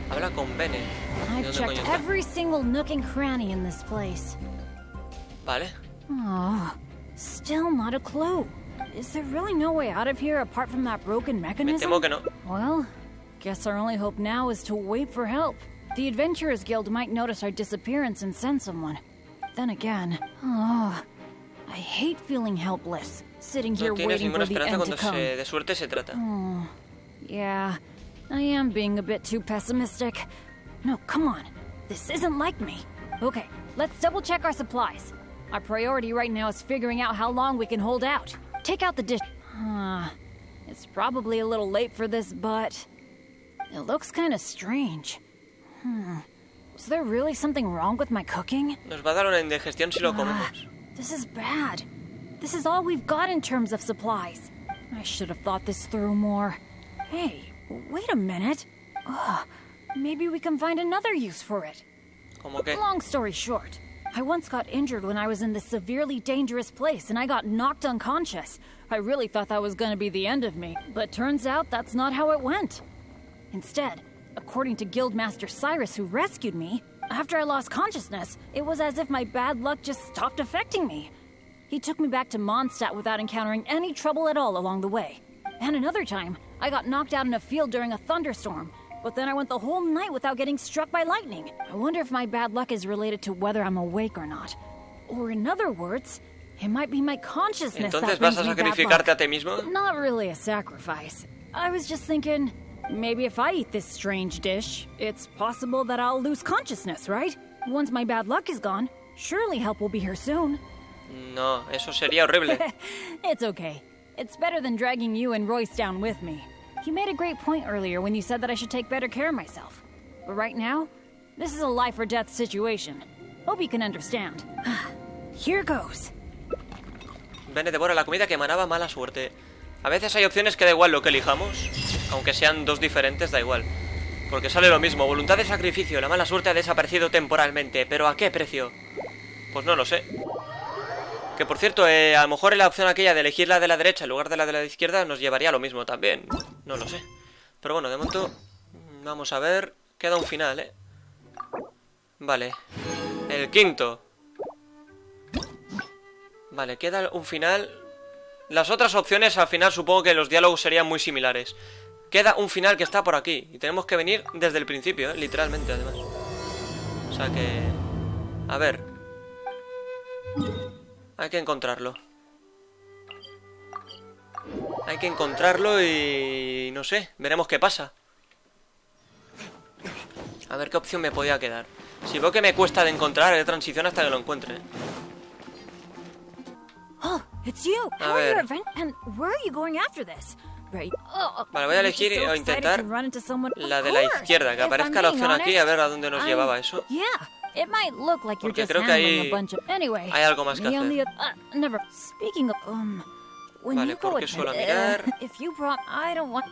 [SPEAKER 1] Habla con Bennett.
[SPEAKER 10] I've checked every single nook and cranny in this place.
[SPEAKER 1] Vale.
[SPEAKER 10] Oh, still not a clue. Is there really no way out of here apart from that broken mechanism?
[SPEAKER 1] Me temo que no.
[SPEAKER 10] Well, guess our only hope now is to wait for help. The Adventurers Guild might notice our disappearance and send someone. Then again, I hate feeling helpless, sitting here waiting for the end to come.
[SPEAKER 1] De suerte se trata.
[SPEAKER 10] Oh, yeah, I am being a bit too pessimistic. No, come on. This isn't like me. Okay, let's double-check our supplies. Our priority right now is figuring out how long we can hold out. Take out the dish. It's probably a little late for this, but it looks kind of strange. Is there really something wrong with my cooking?
[SPEAKER 1] Nos va a dar una indigestión si lo comemos.
[SPEAKER 10] This is bad. This is all we've got in terms of supplies. I should have thought this through more. Hey, wait a minute. Maybe we can find another use for it.
[SPEAKER 1] ¿Cómo qué?
[SPEAKER 10] Long story short, I once got injured when I was in this severely dangerous place and I got knocked unconscious. I really thought that was going to be the end of me, but turns out that's not how it went. Instead, according to Guildmaster Cyrus, who rescued me, after I lost consciousness, it was as if my bad luck just stopped affecting me. He took me back to Mondstadt without encountering any trouble at all along the way. And another time, I got knocked out in a field during a thunderstorm, but then I went the whole night without getting struck by lightning. I wonder if my bad luck is related to whether I'm awake or not. Or in other words, it might be my consciousness that brings me bad luck.
[SPEAKER 1] ¿Entonces vas a sacrificarte a ti mismo?
[SPEAKER 10] Not really a sacrifice. I was just thinking, maybe if I eat this strange dish, it's possible that I'll lose consciousness, right? Once my bad luck is gone, surely help will be here soon.
[SPEAKER 1] No, eso sería horrible.
[SPEAKER 10] It's okay. It's better than dragging you and Royce down with me. You made a great point earlier when you said that I should take better care of myself. But right now, this is a life or death situation. Hope you can understand. Here goes.
[SPEAKER 1] Bennett devora la comida que emanaba mala suerte. A veces hay opciones que da igual lo que elijamos, aunque sean dos diferentes, da igual. Porque sale lo mismo, voluntad de sacrificio, la mala suerte ha desaparecido temporalmente, pero ¿a qué precio? Pues no lo sé. Que por cierto, a lo mejor la opción aquella de elegir la de la derecha en lugar de la izquierda nos llevaría a lo mismo también. No lo sé. Pero bueno, de momento, vamos a ver. Queda un final, ¿eh? Vale. El quinto. Vale, queda un final. Las otras opciones al final supongo que los diálogos serían muy similares. Queda un final que está por aquí. Y tenemos que venir desde el principio, ¿eh? Literalmente, además. O sea que... A ver. Hay que encontrarlo. Hay que encontrarlo y... no sé, veremos qué pasa. A ver qué opción me podía quedar. Si veo que me cuesta de encontrar, haré transición hasta que lo encuentre.
[SPEAKER 10] Oh, it's you.
[SPEAKER 1] A ver.
[SPEAKER 10] And where are you going after this? Right.
[SPEAKER 1] Vale, voy a elegir o intentar la de la izquierda, que aparezca la opción aquí, a ver a dónde nos llevaba eso.
[SPEAKER 10] It might look like you're
[SPEAKER 1] Porque
[SPEAKER 10] just
[SPEAKER 1] creo que
[SPEAKER 10] handling a bunch of... Anyway,
[SPEAKER 1] hay algo más que hacer.
[SPEAKER 10] Never. Speaking of, when
[SPEAKER 1] Vale,
[SPEAKER 10] you go
[SPEAKER 1] ¿por qué suelo mirar?
[SPEAKER 10] If you brought, I don't want...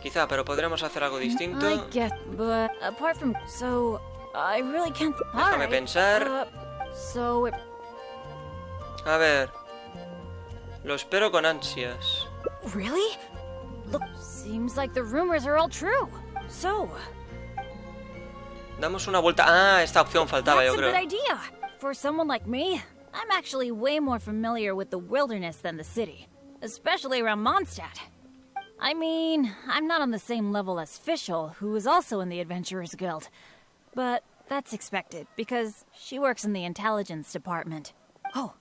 [SPEAKER 1] Quizá, pero podremos hacer algo distinto.
[SPEAKER 10] I get, but apart from, so I really can't.
[SPEAKER 1] Déjame pensar.
[SPEAKER 10] So it...
[SPEAKER 1] A ver. Lo espero con ansias.
[SPEAKER 10] Really? Look, seems like the rumors are all true. So.
[SPEAKER 1] Damos una vuelta. Ah, esta opción faltaba, yo creo.
[SPEAKER 10] That's a good idea. For someone like me, I'm actually way more familiar with the wilderness than the city, especially around Mondstadt. I mean, I'm not on the same level as Fischl, who is also in the Adventurers Guild. But that's expected, because she works in the intelligence department. Oh,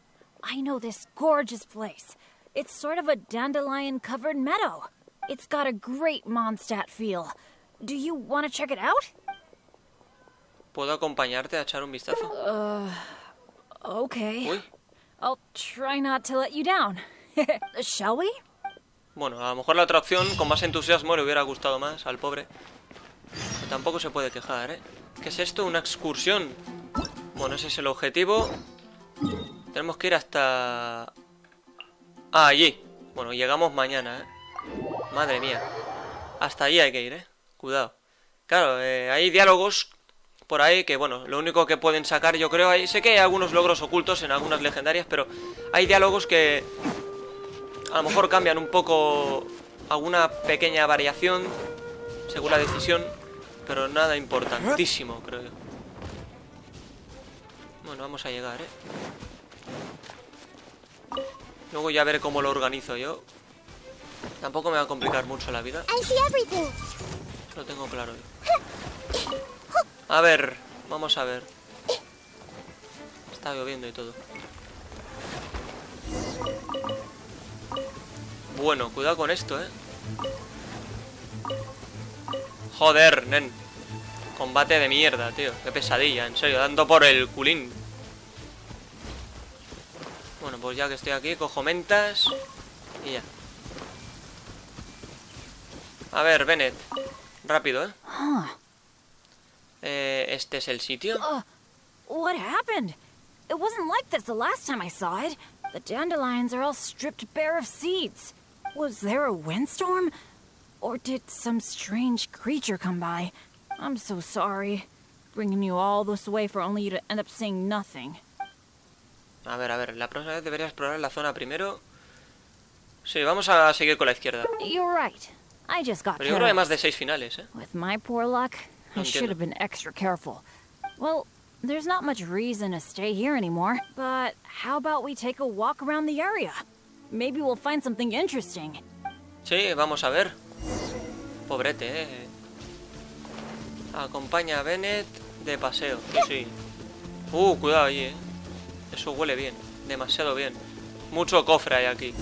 [SPEAKER 10] I know this gorgeous place. It's sort of a dandelion-covered meadow. It's got a great Mondstadt feel. Do you want to check it out?
[SPEAKER 1] ¿Puedo acompañarte a echar un vistazo?
[SPEAKER 10] Okay.
[SPEAKER 1] Uy.
[SPEAKER 10] I'll try not to let you down. Shall we?
[SPEAKER 1] Bueno, a lo mejor la otra opción, con más entusiasmo, le hubiera gustado más al pobre. Pero tampoco se puede quejar, ¿eh? ¿Qué es esto? ¿Una excursión? Bueno, ese es el objetivo. Tenemos que ir hasta... Ah, allí. Bueno, llegamos mañana, ¿eh? Madre mía. Hasta allí hay que ir, ¿eh? Cuidado. Claro, hay diálogos por ahí que, bueno, lo único que pueden sacar, yo creo... Sé que hay algunos logros ocultos en algunas legendarias, pero hay diálogos que... A lo mejor cambian un poco alguna pequeña variación según la decisión, pero nada importantísimo, creo yo. Bueno, vamos a llegar, ¿eh? Luego ya veré cómo lo organizo yo. Tampoco me va a complicar mucho la vida. Lo tengo claro yo. A ver, vamos a ver. Está lloviendo y todo. Bueno, cuidado con esto, ¿eh? Joder, nen. Combate de mierda, tío. Qué pesadilla, en serio, dando por el culín. Bueno, pues ya que estoy aquí, cojo mentas y ya. A ver, Bennett. Rápido, ¿eh? ¿Este es el sitio?
[SPEAKER 10] What happened? It wasn't like this the last time I saw it. The dandelions are all stripped bare of seeds. Was there a windstorm? Or did some strange creature come by? I'm so sorry. Bringing you all this way for only you to end up seeing nothing.
[SPEAKER 1] A ver, la próxima vez debería explorar la zona primero. Sí, vamos a seguir con la izquierda.
[SPEAKER 10] You're right. I just got
[SPEAKER 1] Pero yo creo que hay más de 6 finales, ¿eh?
[SPEAKER 10] With my poor luck,
[SPEAKER 1] No
[SPEAKER 10] I should have been extra careful. Well, there's not much reason to stay here anymore, but how about we take a walk around the area? Maybe we'll find something interesting.
[SPEAKER 1] Sí, vamos a ver. Pobrete, ¿eh? Acompaña a Bennett de paseo. Sí. Cuidado ahí, ¿eh? Eso huele bien, demasiado bien. Mucho cofre hay aquí.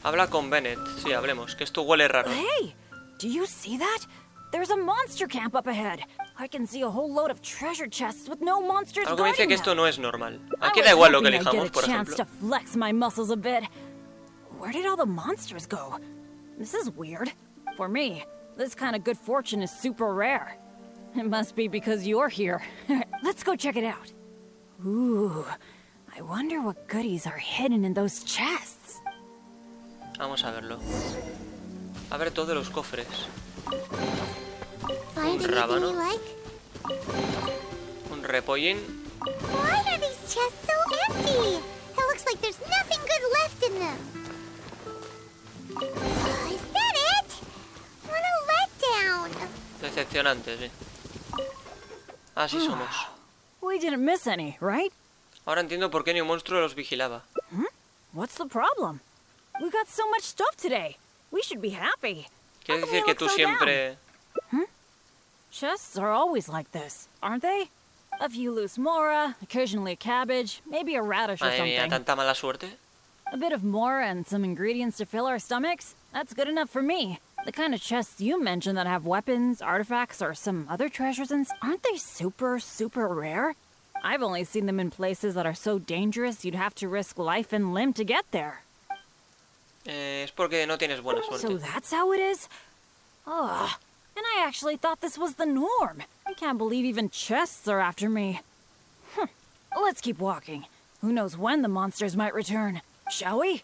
[SPEAKER 1] Habla con Bennett. Sí, hablemos, que esto huele raro.
[SPEAKER 10] Hey, do you see that? There's a monster camp up ahead. I can see a whole load of treasure chests with no monsters
[SPEAKER 1] Algo me dice
[SPEAKER 10] guarding
[SPEAKER 1] que
[SPEAKER 10] them.
[SPEAKER 1] esto no es normal. Aquí da igual lo que elijamos, por ejemplo.
[SPEAKER 10] To flex my muscles a bit. Where did all the monsters go? This is weird. For me, this kind of good fortune is super rare. It must be because you're here. Let's go check it out. Ooh, I wonder what goodies are hidden in those chests.
[SPEAKER 1] Vamos a verlo. A ver todos los cofres.
[SPEAKER 3] Find
[SPEAKER 1] Un rábano.
[SPEAKER 3] anything you like?
[SPEAKER 1] Un repollín.
[SPEAKER 3] Why are these chests so empty? It looks like there's nothing good left in them. Is that it? What a letdown.
[SPEAKER 1] Decepcionante, sí. Así somos.
[SPEAKER 10] We didn't miss any, right?
[SPEAKER 1] Ahora entiendo por qué ni un monstruo los vigilaba.
[SPEAKER 10] What's the problem? We got so much stuff today. We should be happy.
[SPEAKER 1] Quiere decir que tú siempre...
[SPEAKER 10] Chests are always like this, aren't they? A few loose mora, occasionally a cabbage, maybe a radish or
[SPEAKER 1] Madre mía,
[SPEAKER 10] something.
[SPEAKER 1] tanta mala suerte.
[SPEAKER 10] A bit of mora and some ingredients to fill our stomachs? That's good enough for me. The kind of chests you mentioned that have weapons, artifacts, or some other treasures, aren't they super, super rare? I've only seen them in places that are so dangerous you'd have to risk life and limb to get there.
[SPEAKER 1] Es porque no tienes buena suerte.
[SPEAKER 10] So that's how it is? Ugh. And I actually thought this was the norm. I can't believe even chests are after me. Let's keep walking. Who knows when the monsters might return? Shall we?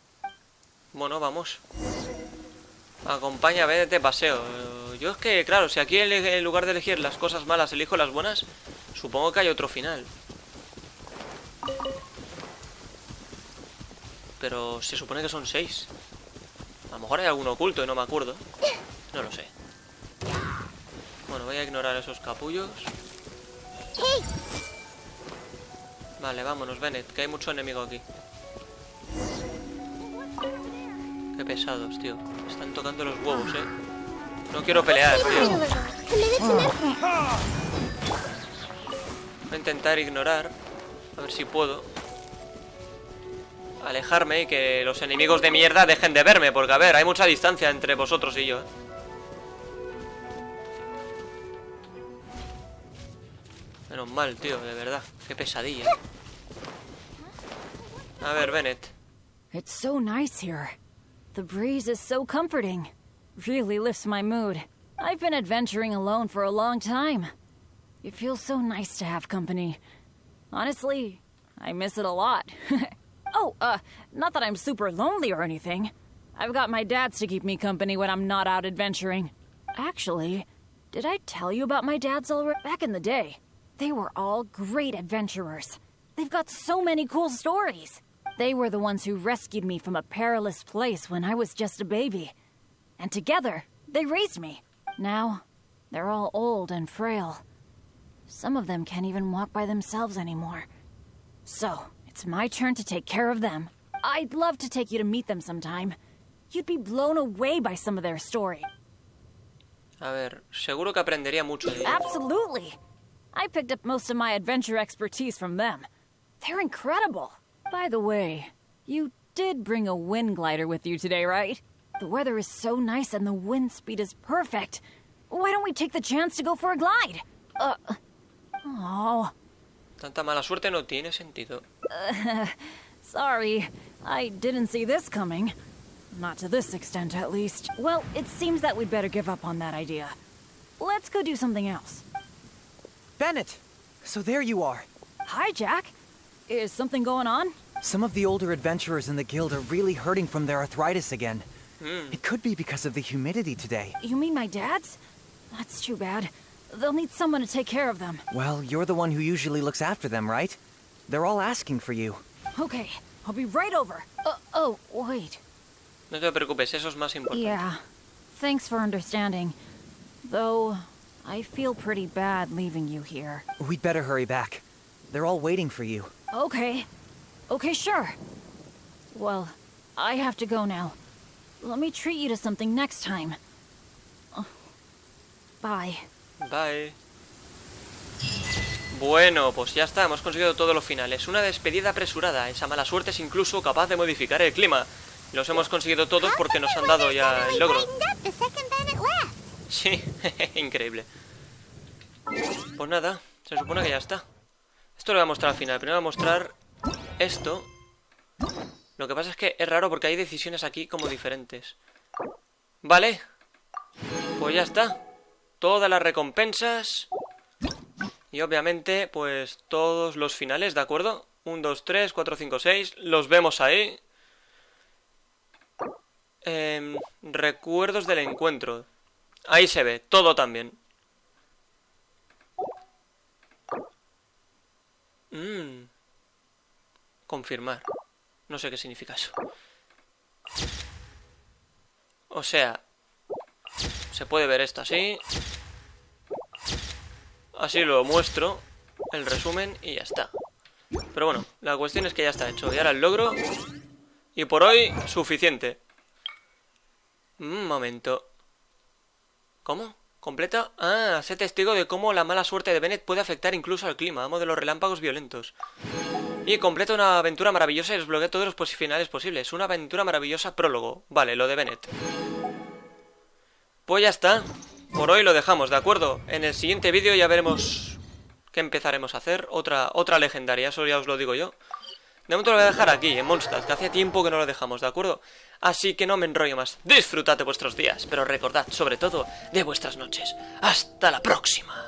[SPEAKER 1] Bueno, vamos. Acompaña a Bennett de paseo. Yo es que, claro, si aquí en lugar de elegir las cosas malas elijo las buenas, supongo que hay otro final. Pero se supone que son 6. A lo mejor hay alguno oculto y no me acuerdo. No lo sé. Bueno, voy a ignorar esos capullos. Vale, vámonos, Bennett, que hay mucho enemigo aquí. Qué pesados, tío. Me están tocando los huevos, No quiero pelear, tío. Voy a intentar ignorar. A ver si puedo. Alejarme y que los enemigos de mierda dejen de verme. Porque, a ver, hay mucha distancia entre vosotros y yo, Menos mal, tío, de verdad. Qué pesadilla. A ver, Bennett.
[SPEAKER 10] It's so nice here. The breeze is so comforting. Really lifts my mood. I've been adventuring alone for a long time. It feels so nice to have company. Honestly, I miss it a lot. Oh, not that I'm super lonely or anything. I've got my dads to keep me company when I'm not out adventuring. Actually, did I tell you about my dads already? Back in the day, they were all great adventurers. They've got so many cool stories. They were the ones who rescued me from a perilous place when I was just a baby. And together, they raised me. Now, they're all old and frail. Some of them can't even walk by themselves anymore. So, it's my turn to take care of them. I'd love to take you to meet them sometime. You'd be blown away by some of their story.
[SPEAKER 1] A ver, seguro que aprendería mucho de ellos.
[SPEAKER 10] Absolutely. I picked up most of my adventure expertise from them. They're incredible. By the way, you did bring a wind glider with you today, right? The weather is so nice and the wind speed is perfect. Why don't we take the chance to go for a glide? Oh.
[SPEAKER 1] Tanta mala suerte no tiene sentido.
[SPEAKER 10] Sorry, I didn't see this coming. Not to this extent, at least. Well, it seems that we'd better give up on that idea. Let's go do something else.
[SPEAKER 15] Bennett! So there you are.
[SPEAKER 10] Hi, Jack. Is something going on?
[SPEAKER 15] Some of the older adventurers in the guild are really hurting from their arthritis again. It could be because of the humidity today.
[SPEAKER 10] You mean my dad's? That's too bad. They'll need someone to take care of them.
[SPEAKER 15] Well, you're the one who usually looks after them, right? They're all asking for you.
[SPEAKER 10] Okay, I'll be right over. Oh, wait.
[SPEAKER 1] No te preocupes, eso es más importante.
[SPEAKER 10] Yeah, thanks for understanding. Though, I feel pretty bad leaving you here.
[SPEAKER 15] We'd better hurry back. They're all waiting for you.
[SPEAKER 10] Okay, sure. Well, I have to go now. Let me treat you to something next time. Bye.
[SPEAKER 1] Bye. Bueno, pues ya está, hemos conseguido todos los finales. Una despedida apresurada. Esa mala suerte es incluso capaz de modificar el clima. Los hemos conseguido todos porque nos han dado ya el logro. Sí, increíble. Pues nada, se supone que ya está. Esto lo voy a mostrar al final. Primero voy a mostrar esto. Lo que pasa es que es raro porque hay decisiones aquí como diferentes. Vale. Pues ya está. Todas las recompensas. Y obviamente, pues todos los finales, ¿de acuerdo? 1, 2, 3, 4, 5, 6. Los vemos ahí. Recuerdos del encuentro. Ahí se ve, todo también. Confirmar. No sé qué significa eso. O sea, se puede ver esto así. Así lo muestro, el resumen y ya está. Pero bueno, la cuestión es que ya está hecho. Y ahora el logro. Y por hoy, suficiente. Un momento. ¿Cómo? ¿Completa? Ah, sé testigo de cómo la mala suerte de Bennett puede afectar incluso al clima. Amo de los relámpagos violentos. Y completa una aventura maravillosa y desbloquea todos los finales posibles. Una aventura maravillosa prólogo. Vale, lo de Bennett. Pues ya está. Por hoy lo dejamos, ¿de acuerdo? En el siguiente vídeo ya veremos qué empezaremos a hacer. Otra legendaria, eso ya os lo digo yo. De momento lo voy a dejar aquí, en Monsters, que hace tiempo que no lo dejamos, ¿de acuerdo? Así que no me enrollo más. Disfrutad de vuestros días, pero recordad, sobre todo, de vuestras noches. ¡Hasta la próxima!